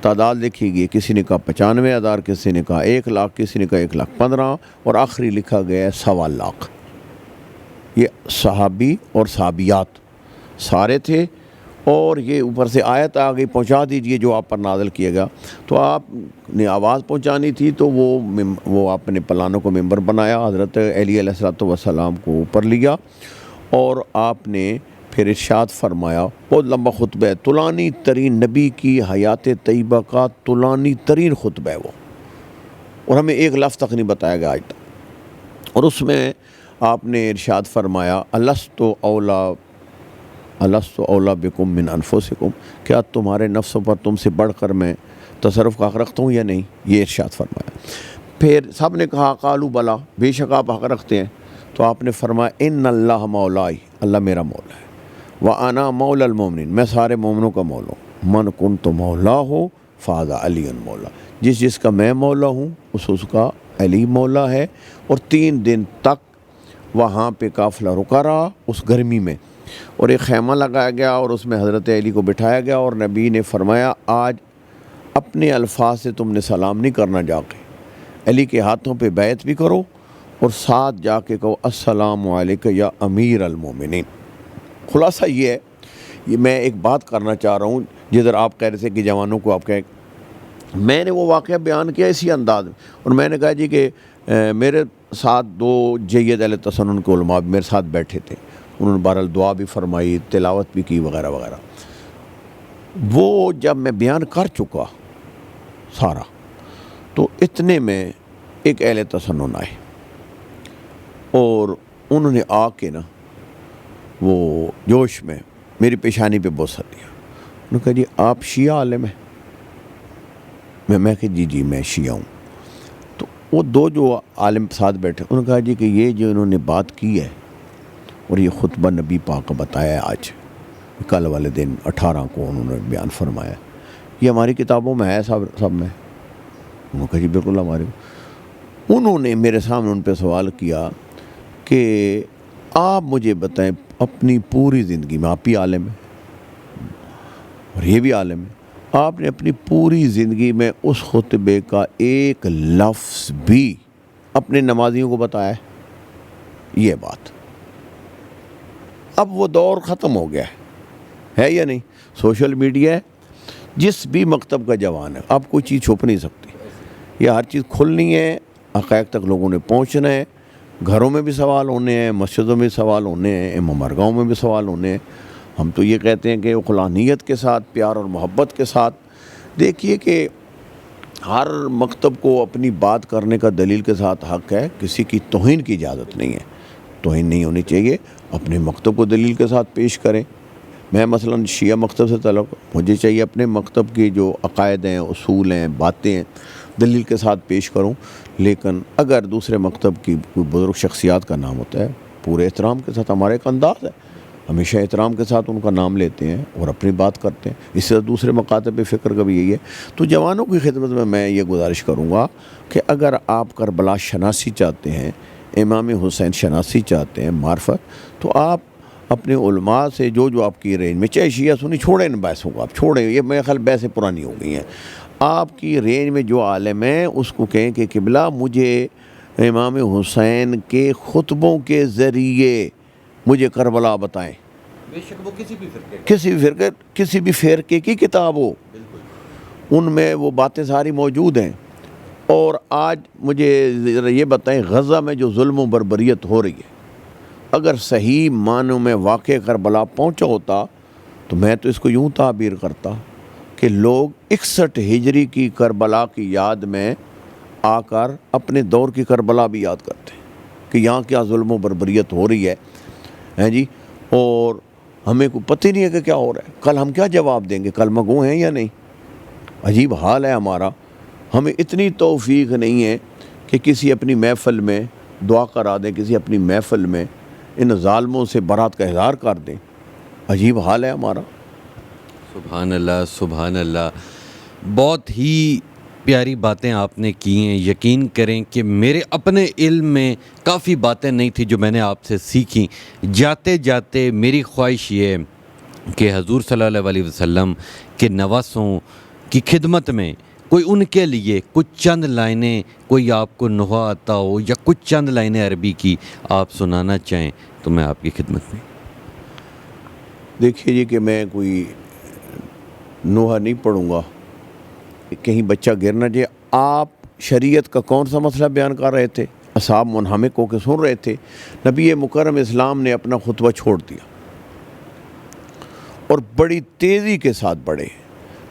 تعداد لکھی گئی ہے، کسی نے کہا 95,000، کسی نے کہا 1,00,000، کسی نے کہا 1,15,000، اور آخری لکھا گیا ہے 1,00,000۔ یہ صحابی اور صحابیات سارے تھے، اور یہ اوپر سے آیت آ گئی پہنچا دیجئے جو آپ پر نازل کیا گیا۔ تو آپ نے آواز پہنچانی تھی تو وہ آپ نے پلانوں کو ممبر بنایا، حضرت علی علیہ السلام کو اوپر لیا، اور آپ نے پھر ارشاد فرمایا، بہت لمبا خطبہ ہے، طولانی ترین نبی کی حیات طیبہ کا طولانی ترین خطبہ ہے وہ، اور ہمیں ایک لفظ تک نہیں بتایا گیا آج تک۔ اور اس میں آپ نے ارشاد فرمایا، الست اولا بکم من انفسکم، کیا تمہارے نفسوں پر تم سے بڑھ کر میں تصرف کا حق رکھتا ہوں یا نہیں، یہ ارشاد فرمایا۔ پھر سب نے کہا قالوا بلا، بے شک آپ حق رکھتے ہیں۔ تو آپ نے فرمایا ان اللہ مولائی، اللہ میرا مولا ہے، وَأَنَا مَوْلَى الْمُؤْمِنِينَ، میں سارے مومنوں کا مولا ہوں، من كُنْتُ مَوْلَاهُ فَهَذَا عَلِيٌّ مولا، جس کا میں مولا ہوں اس کا علی مولا ہے۔ اور 3 دن تک وہاں پہ قافلہ رکا رہا اس گرمی میں، اور ایک خیمہ لگایا گیا اور اس میں حضرت علی کو بٹھایا گیا، اور نبی نے فرمایا آج اپنے الفاظ سے تم نے سلام نہیں کرنا، جا کے علی کے ہاتھوں پہ بیعت بھی کرو، اور ساتھ جا کے کہو السلام علیکم یا امیر المومنین۔ خلاصہ یہ ہے، یہ میں ایک بات کرنا چاہ رہا ہوں، جدھر آپ کہہ رہے تھے کہ جوانوں کو آپ کہیں، میں نے وہ واقعہ بیان کیا اسی انداز میں، اور میں نے کہا جی کہ میرے ساتھ 2 جید اہل تسنن کے علماء میرے ساتھ بیٹھے تھے، انہوں نے بہرحال دعا بھی فرمائی، تلاوت بھی کی وغیرہ وغیرہ۔ وہ جب میں بیان کر چکا سارا، تو اتنے میں ایک اہل تسنن آئے، اور انہوں نے آ کے نا وہ جوش میں میری پیشانی پہ بوسہ دیا، انہوں نے کہا جی آپ شیعہ عالم ہیں؟ میں کہ جی میں شیعہ ہوں۔ تو وہ 2 جو عالم ساتھ بیٹھے، انہوں نے کہا جی کہ یہ جو انہوں نے بات کی ہے اور یہ خطبہ نبی پاک کا بتایا ہے آج کل والے دن 18 کو انہوں نے بیان فرمایا، یہ ہماری کتابوں میں ہے سب میں؟ انہوں نے کہا جی بالکل ہماری۔ انہوں نے میرے سامنے ان پہ سوال کیا کہ آپ مجھے بتائیں اپنی پوری زندگی میں، آپ بھی عالم ہیں اور یہ بھی عالم ہے، آپ نے اپنی پوری زندگی میں اس خطبے کا ایک لفظ بھی اپنے نمازیوں کو بتایا ہے؟ یہ بات اب وہ دور ختم ہو گیا ہے یا نہیں؟ سوشل میڈیا ہے، جس بھی مکتب کا جوان ہے، اب کوئی چیز چھپ نہیں سکتی، یہ ہر چیز کھلنی ہے، حقائق تک لوگوں نے پہنچنا ہے، گھروں میں بھی سوال ہونے ہیں، مسجدوں میں سوال ہونے ہیں، مرگاؤں میں بھی سوال ہونے ہیں۔ ہم تو یہ کہتے ہیں کہ عقلانیت کے ساتھ، پیار اور محبت کے ساتھ دیکھیے کہ ہر مکتب کو اپنی بات کرنے کا دلیل کے ساتھ حق ہے، کسی کی توہین کی اجازت نہیں ہے، توہین نہیں ہونی چاہیے، اپنے مکتب کو دلیل کے ساتھ پیش کریں۔ میں مثلا شیعہ مکتب سے تعلق، مجھے چاہیے اپنے مکتب کی جو عقائد ہیں، اصول ہیں، باتیں ہیں، دلیل کے ساتھ پیش کروں، لیکن اگر دوسرے مکتب کی کوئی بزرگ شخصیات کا نام ہوتا ہے، پورے احترام کے ساتھ، ہمارا ایک انداز ہے، ہمیشہ احترام کے ساتھ ان کا نام لیتے ہیں اور اپنی بات کرتے ہیں، اس سے دوسرے مکاتب فکر کا بھی یہی ہے۔ تو جوانوں کی خدمت میں یہ گزارش کروں گا کہ اگر آپ کربلا شناسی چاہتے ہیں، امام حسین شناسی چاہتے ہیں، معرفت، تو آپ اپنے علماء سے جو آپ کی رینج میں، چاہے شیعہ سنی، چھوڑیں ان بحثوں کو، آپ چھوڑیں، یہ میرے خیال بحثیں پرانی ہو گئی ہیں، آپ کی رینج میں جو عالم ہیں اس کو کہیں کہ قبلہ مجھے امام حسین کے خطبوں کے ذریعے مجھے کربلا بتائیں، بے شک وہ کسی بھی فرقے کی کتاب ہو، ان میں وہ باتیں ساری موجود ہیں۔ اور آج مجھے یہ بتائیں، غزہ میں جو ظلم و بربریت ہو رہی ہے، اگر صحیح معنوں میں واقع کربلا پہنچا ہوتا تو میں تو اس کو یوں تعبیر کرتا کہ لوگ 61 ہجری کی کربلا کی یاد میں آ کر اپنے دور کی کربلا بھی یاد کرتے ہیں کہ یہاں کیا ظلم و بربریت ہو رہی ہے جی، اور ہمیں کوئی پتہ نہیں ہے کہ کیا ہو رہا ہے، کل ہم کیا جواب دیں گے، کلمہ گو ہیں یا نہیں؟ عجیب حال ہے ہمارا، ہمیں اتنی توفیق نہیں ہے کہ کسی اپنی محفل میں دعا کرا دیں کسی اپنی محفل میں، ان ظالموں سے برات کا اظہار کر دیں۔ عجیب حال ہے ہمارا۔ سبحان اللہ، سبحان اللہ، بہت ہی پیاری باتیں آپ نے کی ہیں۔ یقین کریں کہ میرے اپنے علم میں کافی باتیں نہیں تھیں جو میں نے آپ سے سیکھیں۔ جاتے جاتے میری خواہش یہ ہے کہ حضور صلی اللہ علیہ وسلم کے نواسوں کی خدمت میں کوئی ان کے لیے کچھ چند لائنیں، کوئی آپ کو نحو آتا ہو یا کچھ چند لائنیں عربی کی آپ سنانا چاہیں تو میں آپ کی خدمت میں۔ دیکھیے جی کہ میں کوئی نوحہ نہیں پڑھوں گا، کہیں بچہ گرنا جائے۔ آپ شریعت کا کون سا مسئلہ بیان کر رہے تھے؟ اصحاب منہمک ہو کے سن رہے تھے۔ نبی مکرم اسلام نے اپنا خطبہ چھوڑ دیا اور بڑی تیزی کے ساتھ بڑھے،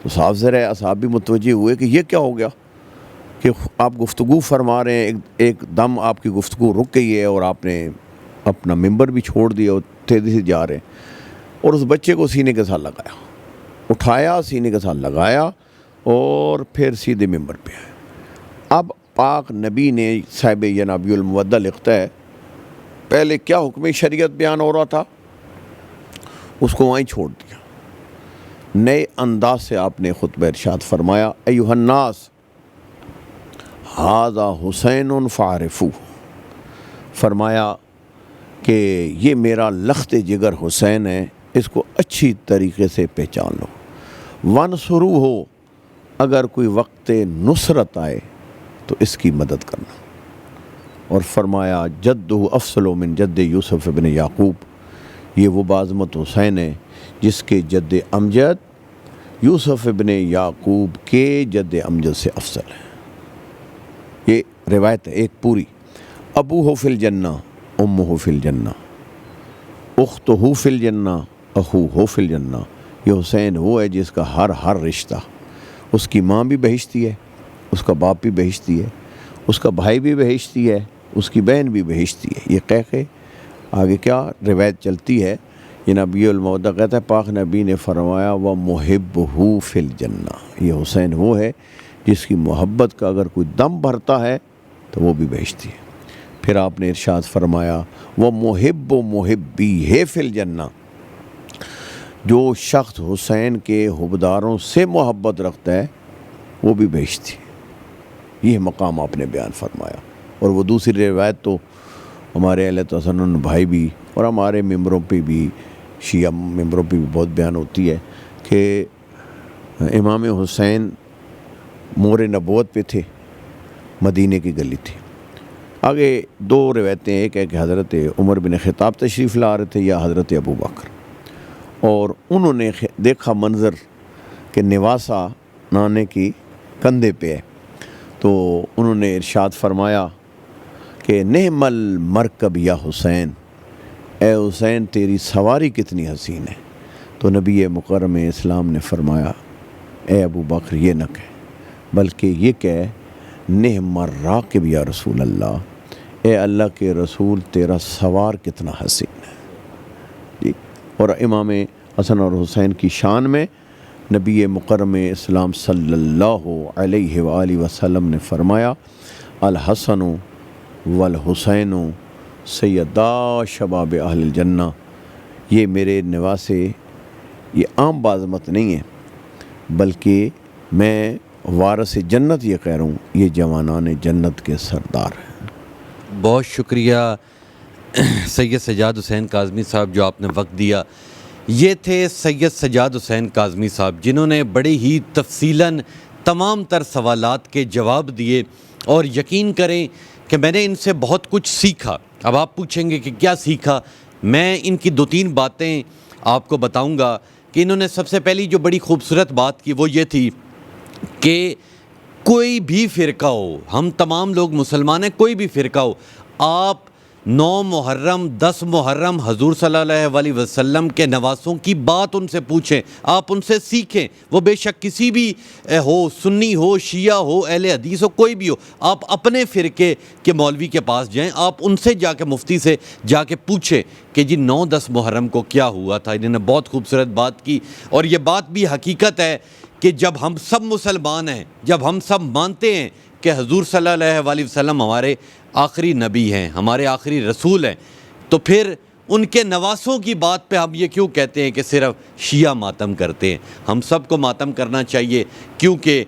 تو صاف ظاہر ہے اصحاب بھی متوجہ ہوئے کہ یہ کیا ہو گیا کہ آپ گفتگو فرما رہے ہیں، ایک دم آپ کی گفتگو رک گئی ہے اور آپ نے اپنا ممبر بھی چھوڑ دیا اور تیزی سے جا رہے ہیں۔ اور اس بچے کو سینے کے ساتھ لگایا، اٹھایا، سینے کے ساتھ لگایا اور پھر سیدھے ممبر پہ آئے۔ اب پاک نبی نے، صاحب ینابی المودہ لکھتا ہے، پہلے کیا حکم شریعت بیان ہو رہا تھا اس کو وہیں چھوڑ دیا، نئے انداز سے آپ نے خطبہ ارشاد فرمایا، ایھا الناس ھذا حسین فاعرفوہ، فرمایا کہ یہ میرا لخت جگر حسین ہے، اس کو اچھی طریقے سے پہچان لو۔ وانصروا ہو، اگر کوئی وقت نصرت آئے تو اس کی مدد کرنا۔ اور فرمایا جدہ افضل من جد یوسف ابن یعقوب، یہ وہ بعظمت حسین ہے جس کے جد امجد یوسف ابن یعقوب کے جد امجد سے افضل ہے۔ یہ روایت ہے ایک پوری۔ ابوہ فی الجنہ امہ فی الجنہ اختہ فی الجنہ اخوہ فی الجنہ، یہ حسین وہ ہے جس کا ہر رشتہ، اس کی ماں بھی بہشتی ہے، اس کا باپ بھی بہشتی ہے، اس کا بھائی بھی بہشتی ہے، اس کی بہن بھی بہشتی ہے۔ یہ کہہ کے آگے کیا روایت چلتی ہے، یہ نبی المودہ کہتا ہے پاک نبی نے فرمایا وَمُحِبُّهُ فِي الْجَنَّةِ، یہ حسین وہ ہے جس کی محبت کا اگر کوئی دم بھرتا ہے تو وہ بھی بہشتی ہے۔ پھر آپ نے ارشاد فرمایا وَمُحِبُّ مُحِبِّهِ فِي الْجَنَّةِ، جو شخص حسین کے حبداروں سے محبت رکھتا ہے وہ بھی بہشتی ہے۔ یہ مقام آپ نے بیان فرمایا۔ اور وہ دوسری روایت تو ہمارے اہل تسنن بھائی بھی اور ہمارے ممبروں پہ بھی، شیعہ ممبروں پہ بھی بہت بیان ہوتی ہے کہ امام حسین مور نبوت پہ تھے، مدینے کی گلی تھی۔ آگے دو روایتیں، ایک ہے کہ حضرت عمر بن خطاب تشریف لا رہے تھے یا حضرت ابو بکر، اور انہوں نے دیکھا منظر کہ نواسہ نانے کی کندھے پہ ہے، تو انہوں نے ارشاد فرمایا کہ نعم المرکب یا حسین، اے حسین تیری سواری کتنی حسین ہے۔ تو نبی مکرم اسلام نے فرمایا اے ابو بکر یہ نہ کہہ، بلکہ یہ کہہ نعم الراکب یا رسول اللہ، اے اللہ کے رسول تیرا سوار کتنا حسین ہے۔ جی، اور امام حسن اور حسین کی شان میں نبی مکرم اسلام صلی اللہ علیہ وآلہ وسلم نے فرمایا الحسن والحسین سیدا شباب اہل الجنہ، یہ میرے نواسے، یہ عام بعظمت نہیں ہے بلکہ میں وارث جنت یہ کہہ رہا ہوں، یہ جوانان جنت کے سردار ہیں۔ بہت شکریہ سید سجاد حسین کاظمی صاحب جو آپ نے وقت دیا۔ یہ تھے سید سجاد حسین کاظمی صاحب جنہوں نے بڑے ہی تفصیلاً تمام تر سوالات کے جواب دیے، اور یقین کریں کہ میں نے ان سے بہت کچھ سیکھا۔ اب آپ پوچھیں گے کہ کیا سیکھا، میں ان کی دو تین باتیں آپ کو بتاؤں گا کہ انہوں نے سب سے پہلی جو بڑی خوبصورت بات کی وہ یہ تھی کہ کوئی بھی فرقہ ہو، ہم تمام لوگ مسلمان ہیں، کوئی بھی فرقہ ہو، آپ 9 محرم 10 محرم حضور صلی اللہ علیہ وسلم کے نواسوں کی بات ان سے پوچھیں، آپ ان سے سیکھیں، وہ بے شک کسی بھی ہو، سنی ہو، شیعہ ہو، اہل حدیث ہو، کوئی بھی ہو، آپ اپنے فرقے کے مولوی کے پاس جائیں، آپ ان سے جا کے مفتی سے جا کے پوچھیں کہ جی 9-10 محرم کو کیا ہوا تھا۔ انہوں نے بہت خوبصورت بات کی، اور یہ بات بھی حقیقت ہے کہ جب ہم سب مسلمان ہیں، جب ہم سب مانتے ہیں کہ حضور صلی اللہ علیہ وسلم ہمارے آخری نبی ہیں، ہمارے آخری رسول ہیں، تو پھر ان کے نواسوں کی بات پہ ہم یہ کیوں کہتے ہیں کہ صرف شیعہ ماتم کرتے ہیں؟ ہم سب کو ماتم کرنا چاہیے، کیونکہ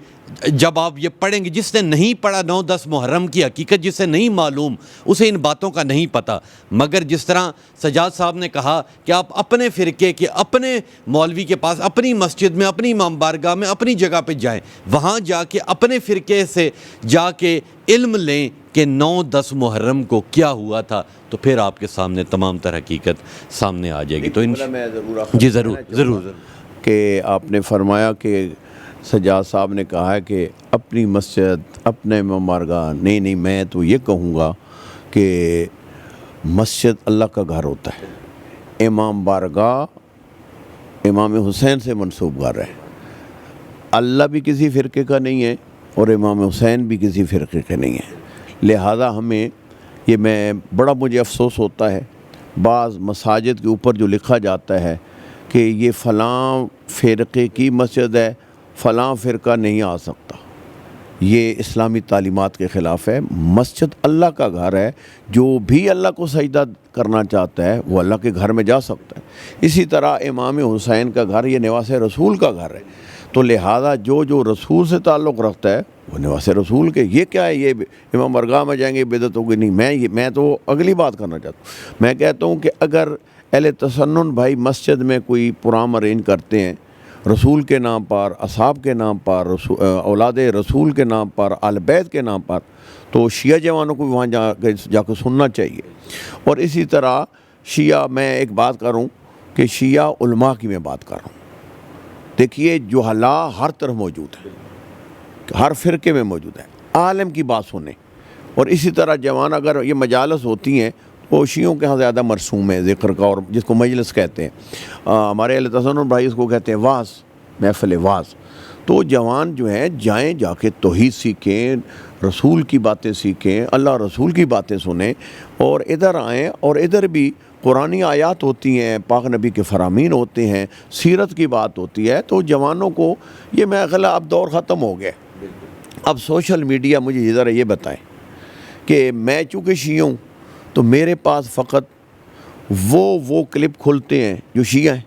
جب آپ یہ پڑھیں گے، جس نے نہیں پڑھا 9-10 محرم کی حقیقت، جسے نہیں معلوم، اسے ان باتوں کا نہیں پتہ۔ مگر جس طرح سجاد صاحب نے کہا کہ آپ اپنے فرقے کے، اپنے مولوی کے پاس، اپنی مسجد میں، اپنی امام بارگاہ میں، اپنی جگہ پہ جائیں، وہاں جا کے اپنے فرقے سے جا کے علم لیں کہ 9-10 محرم کو کیا ہوا تھا، تو پھر آپ کے سامنے تمام تر حقیقت سامنے آ جائے گی۔ تو میں ضرور جی ضرور کہ آپ نے فرمایا کہ سجاد صاحب نے کہا ہے کہ اپنی مسجد، اپنے امام بارگاہ، نہیں میں تو یہ کہوں گا کہ مسجد اللہ کا گھر ہوتا ہے، امام بارگاہ امام حسین سے منسوب گھر ہے، اللہ بھی کسی فرقے کا نہیں ہے اور امام حسین بھی کسی فرقے کے نہیں ہے۔ لہذا ہمیں یہ بڑا مجھے افسوس ہوتا ہے، بعض مساجد کے اوپر جو لکھا جاتا ہے کہ یہ فلاں فرقے کی مسجد ہے، فلاں فرقہ نہیں آ سکتا، یہ اسلامی تعلیمات کے خلاف ہے۔ مسجد اللہ کا گھر ہے، جو بھی اللہ کو سجدہ کرنا چاہتا ہے وہ اللہ کے گھر میں جا سکتا ہے۔ اسی طرح امام حسین کا گھر یہ نواس رسول کا گھر ہے، تو لہذا جو رسول سے تعلق رکھتا ہے وہ نواس رسول کے۔ یہ کیا ہے، یہ امام بارگاہ میں جائیں گے بدعت ہوگی؟ نہیں، میں تو اگلی بات کرنا چاہتا ہوں۔ میں کہتا ہوں کہ اگر اہل تسنن بھائی مسجد میں کوئی پروگرام ارینج کرتے ہیں رسول کے نام پر، اصحاب کے نام پر، اولاد رسول کے نام پر، آل بیت کے نام پر، تو شیعہ جوانوں کو وہاں جا کے سننا چاہیے۔ اور اسی طرح شیعہ، میں ایک بات کروں کہ شیعہ علماء کی میں بات کر رہا ہوں۔ دیکھیے جہلاء ہر طرف موجود ہے، ہر فرقے میں موجود ہے، عالم کی بات سنیں۔ اور اسی طرح جوان، اگر یہ مجالس ہوتی ہیں وہ شیعوں کے ہاں زیادہ مرسوم ہے ذکر کا، اور جس کو مجلس کہتے ہیں، ہمارے اہل تسنن بھائی اس کو کہتے ہیں واعظ، محفل واعظ۔ تو جوان جو ہیں جائیں، جا کے توحید سیکھیں، رسول کی باتیں سیکھیں، اللہ رسول کی باتیں سنیں، اور ادھر آئیں، اور ادھر بھی قرآنی آیات ہوتی ہیں، پاک نبی کے فرامین ہوتے ہیں، سیرت کی بات ہوتی ہے۔ تو جوانوں کو یہ، میں خیال اب دور ختم ہو گیا، اب سوشل میڈیا۔ مجھے ذرا یہ بتائیں کہ میں چونکہ شیعہ ہوں تو میرے پاس فقط وہ کلپ کھلتے ہیں جو شیعہ ہیں،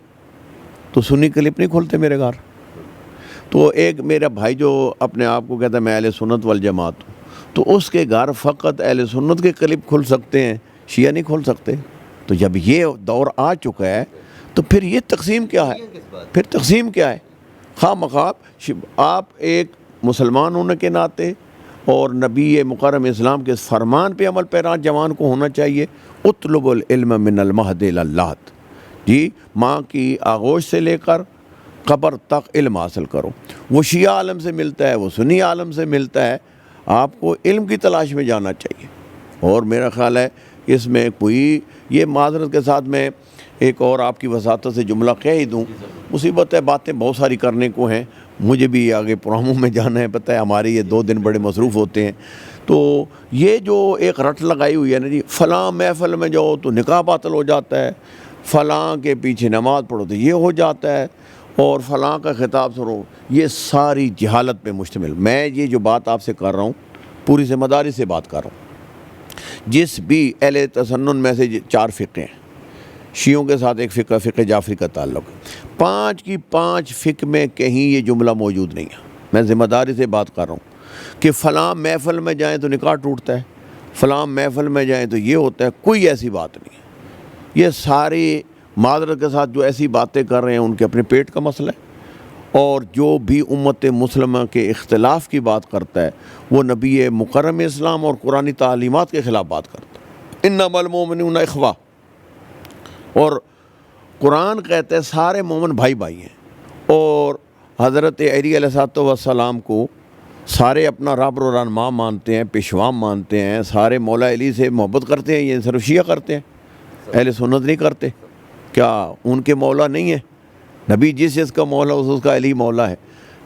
تو سنی کلپ نہیں کھلتے میرے گھر۔ تو ایک میرا بھائی جو اپنے آپ کو کہتا ہے میں اہل سنت والجماعت ہوں، تو اس کے گھر فقط اہل سنت کے کلپ کھل سکتے ہیں، شیعہ نہیں کھل سکتے۔ تو جب یہ دور آ چکا ہے تو پھر یہ تقسیم کیا ہے؟ پھر تقسیم کیا ہے؟ خواہ مخواہ آپ ایک مسلمان ہونے کے ناطے اور نبی مکرم اسلام کے فرمان پہ عمل پیرا جوان کو ہونا چاہیے۔ اطلب العلم من المہد الی اللحد، جی، ماں کی آغوش سے لے کر قبر تک علم حاصل کرو۔ وہ شیعہ عالم سے ملتا ہے، وہ سنی عالم سے ملتا ہے، آپ کو علم کی تلاش میں جانا چاہیے۔ اور میرا خیال ہے اس میں کوئی، یہ معذرت کے ساتھ میں ایک اور آپ کی وساطت سے جملہ کہہ ہی دوں، مصیبت ہے، باتیں بہت ساری کرنے کو ہیں، مجھے بھی آگے پروگراموں میں جانا ہے، پتہ ہے ہمارے یہ 2 دن بڑے مصروف ہوتے ہیں۔ تو یہ جو ایک رٹ لگائی ہوئی ہے نا جی، فلاں محفل میں جاؤ تو نکاح باطل ہو جاتا ہے، فلاں کے پیچھے نماز پڑھو تو یہ ہو جاتا ہے، اور فلاں کا خطاب سنو، یہ ساری جہالت پہ مشتمل۔ میں یہ جو بات آپ سے کر رہا ہوں پوری ذمہ داری سے بات کر رہا ہوں۔ جس بھی اہل تسنن میں سے 4 فقے ہیں، شیعوں کے ساتھ ایک فقہ، فقہ جعفری کا تعلق ہے، 5 کی 5 فقہ میں کہیں یہ جملہ موجود نہیں ہے۔ میں ذمہ داری سے بات کر رہا ہوں کہ فلاں محفل میں جائیں تو نکاح ٹوٹتا ہے، فلاں محفل میں جائیں تو یہ ہوتا ہے، کوئی ایسی بات نہیں ہے۔ یہ ساری معذرت کے ساتھ جو ایسی باتیں کر رہے ہیں ان کے اپنے پیٹ کا مسئلہ ہے، اور جو بھی امت مسلمہ کے اختلاف کی بات کرتا ہے وہ نبی مکرم اسلام اور قرآنی تعلیمات کے خلاف بات کرتا ہے۔ انما المؤمنون اخوہ، اور قرآن کہتا ہے سارے مومن بھائی بھائی ہیں، اور حضرت علی علیہ السلام کو سارے اپنا رب و رہنما مانتے ہیں، پیشوا مانتے ہیں، سارے مولا علی سے محبت کرتے ہیں۔ یہ صرف شیعہ کرتے ہیں، اہل سنت نہیں کرتے۔ کیا ان کے مولا نہیں ہے؟ نبی جس کا مولا اس کا علی مولا ہے۔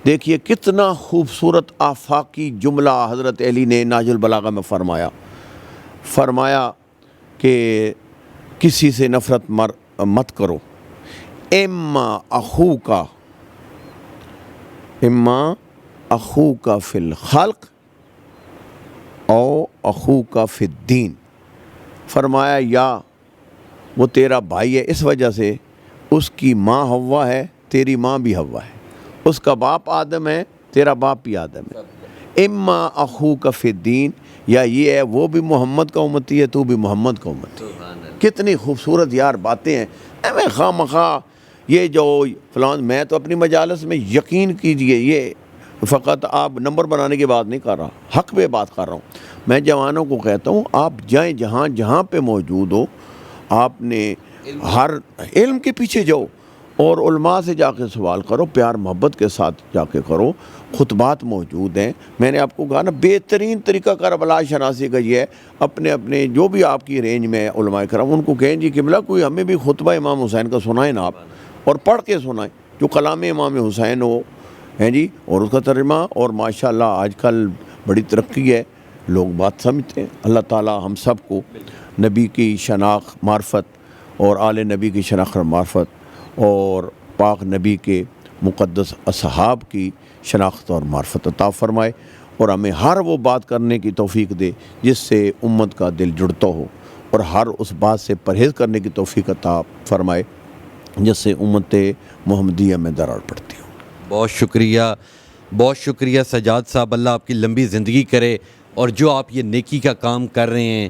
دیکھیے کتنا خوبصورت آفاقی جملہ حضرت علی نے نہج البلاغہ میں فرمایا کہ کسی سے نفرت مت کرو، اما اخوکا فی الخلق او اخو کا فی الدین، فرمایا یا وہ تیرا بھائی ہے اس وجہ سے اس کی ماں حوا ہے، تیری ماں بھی حوا ہے، اس کا باپ آدم ہے، تیرا باپ بھی آدم ہے، اما اخو کا فی الدین، یا یہ ہے وہ بھی محمد کا امتی ہے، تو بھی محمد کا امتی ہے۔ کتنی خوبصورت یار باتیں ہیں، میں خواہ مخواہ یہ جو فلان، میں تو اپنی مجالس میں یقین کیجئے یہ فقط آپ نمبر بنانے کی بات نہیں کر رہا، حق پہ بات کر رہا ہوں۔ میں جوانوں کو کہتا ہوں آپ جائیں جہاں پہ موجود ہو، آپ نے ہر علم کے پیچھے جاؤ اور علماء سے جا کے سوال کرو، پیار محبت کے ساتھ جا کے کرو، خطبات موجود ہیں۔ میں نے آپ کو کہا نا بہترین طریقہ کربلا شناسی کا یہ ہے، اپنے جو بھی آپ کی رینج میں علماء کرام ان کو کہیں جی قبلہ کوئی ہمیں بھی خطبہ امام حسین کا سنائیں نا آپ، اور پڑھ کے سنائیں جو کلام امام حسین ہو ہیں جی، اور اس کا ترجمہ، اور ماشاءاللہ آج کل بڑی ترقی ہے، لوگ بات سمجھتے ہیں۔ اللہ تعالی ہم سب کو نبی کی شناخت معرفت اور آل نبی کی شناخت معرفت اور پاک نبی کے مقدس اصحاب کی شناخت اور معرفت عطا فرمائے، اور ہمیں ہر وہ بات کرنے کی توفیق دے جس سے امت کا دل جڑتا ہو، اور ہر اس بات سے پرہیز کرنے کی توفیق عطا فرمائے جس سے امت محمدیہ میں دراڑ پڑتی ہو۔ بہت شکریہ سجاد صاحب، اللہ آپ کی لمبی زندگی کرے، اور جو آپ یہ نیکی کا کام کر رہے ہیں،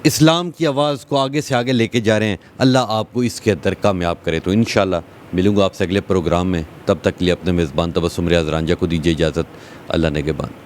اسلام کی آواز کو آگے سے آگے لے کے جا رہے ہیں، اللہ آپ کو اس کے اندر کامیاب کرے۔ تو انشاءاللہ ملوں گا آپ سے اگلے پروگرام میں، تب تک کے لیے اپنے میزبان تبسم ریاض رانجھا کو دیجیے اجازت۔ اللہ نگہبان۔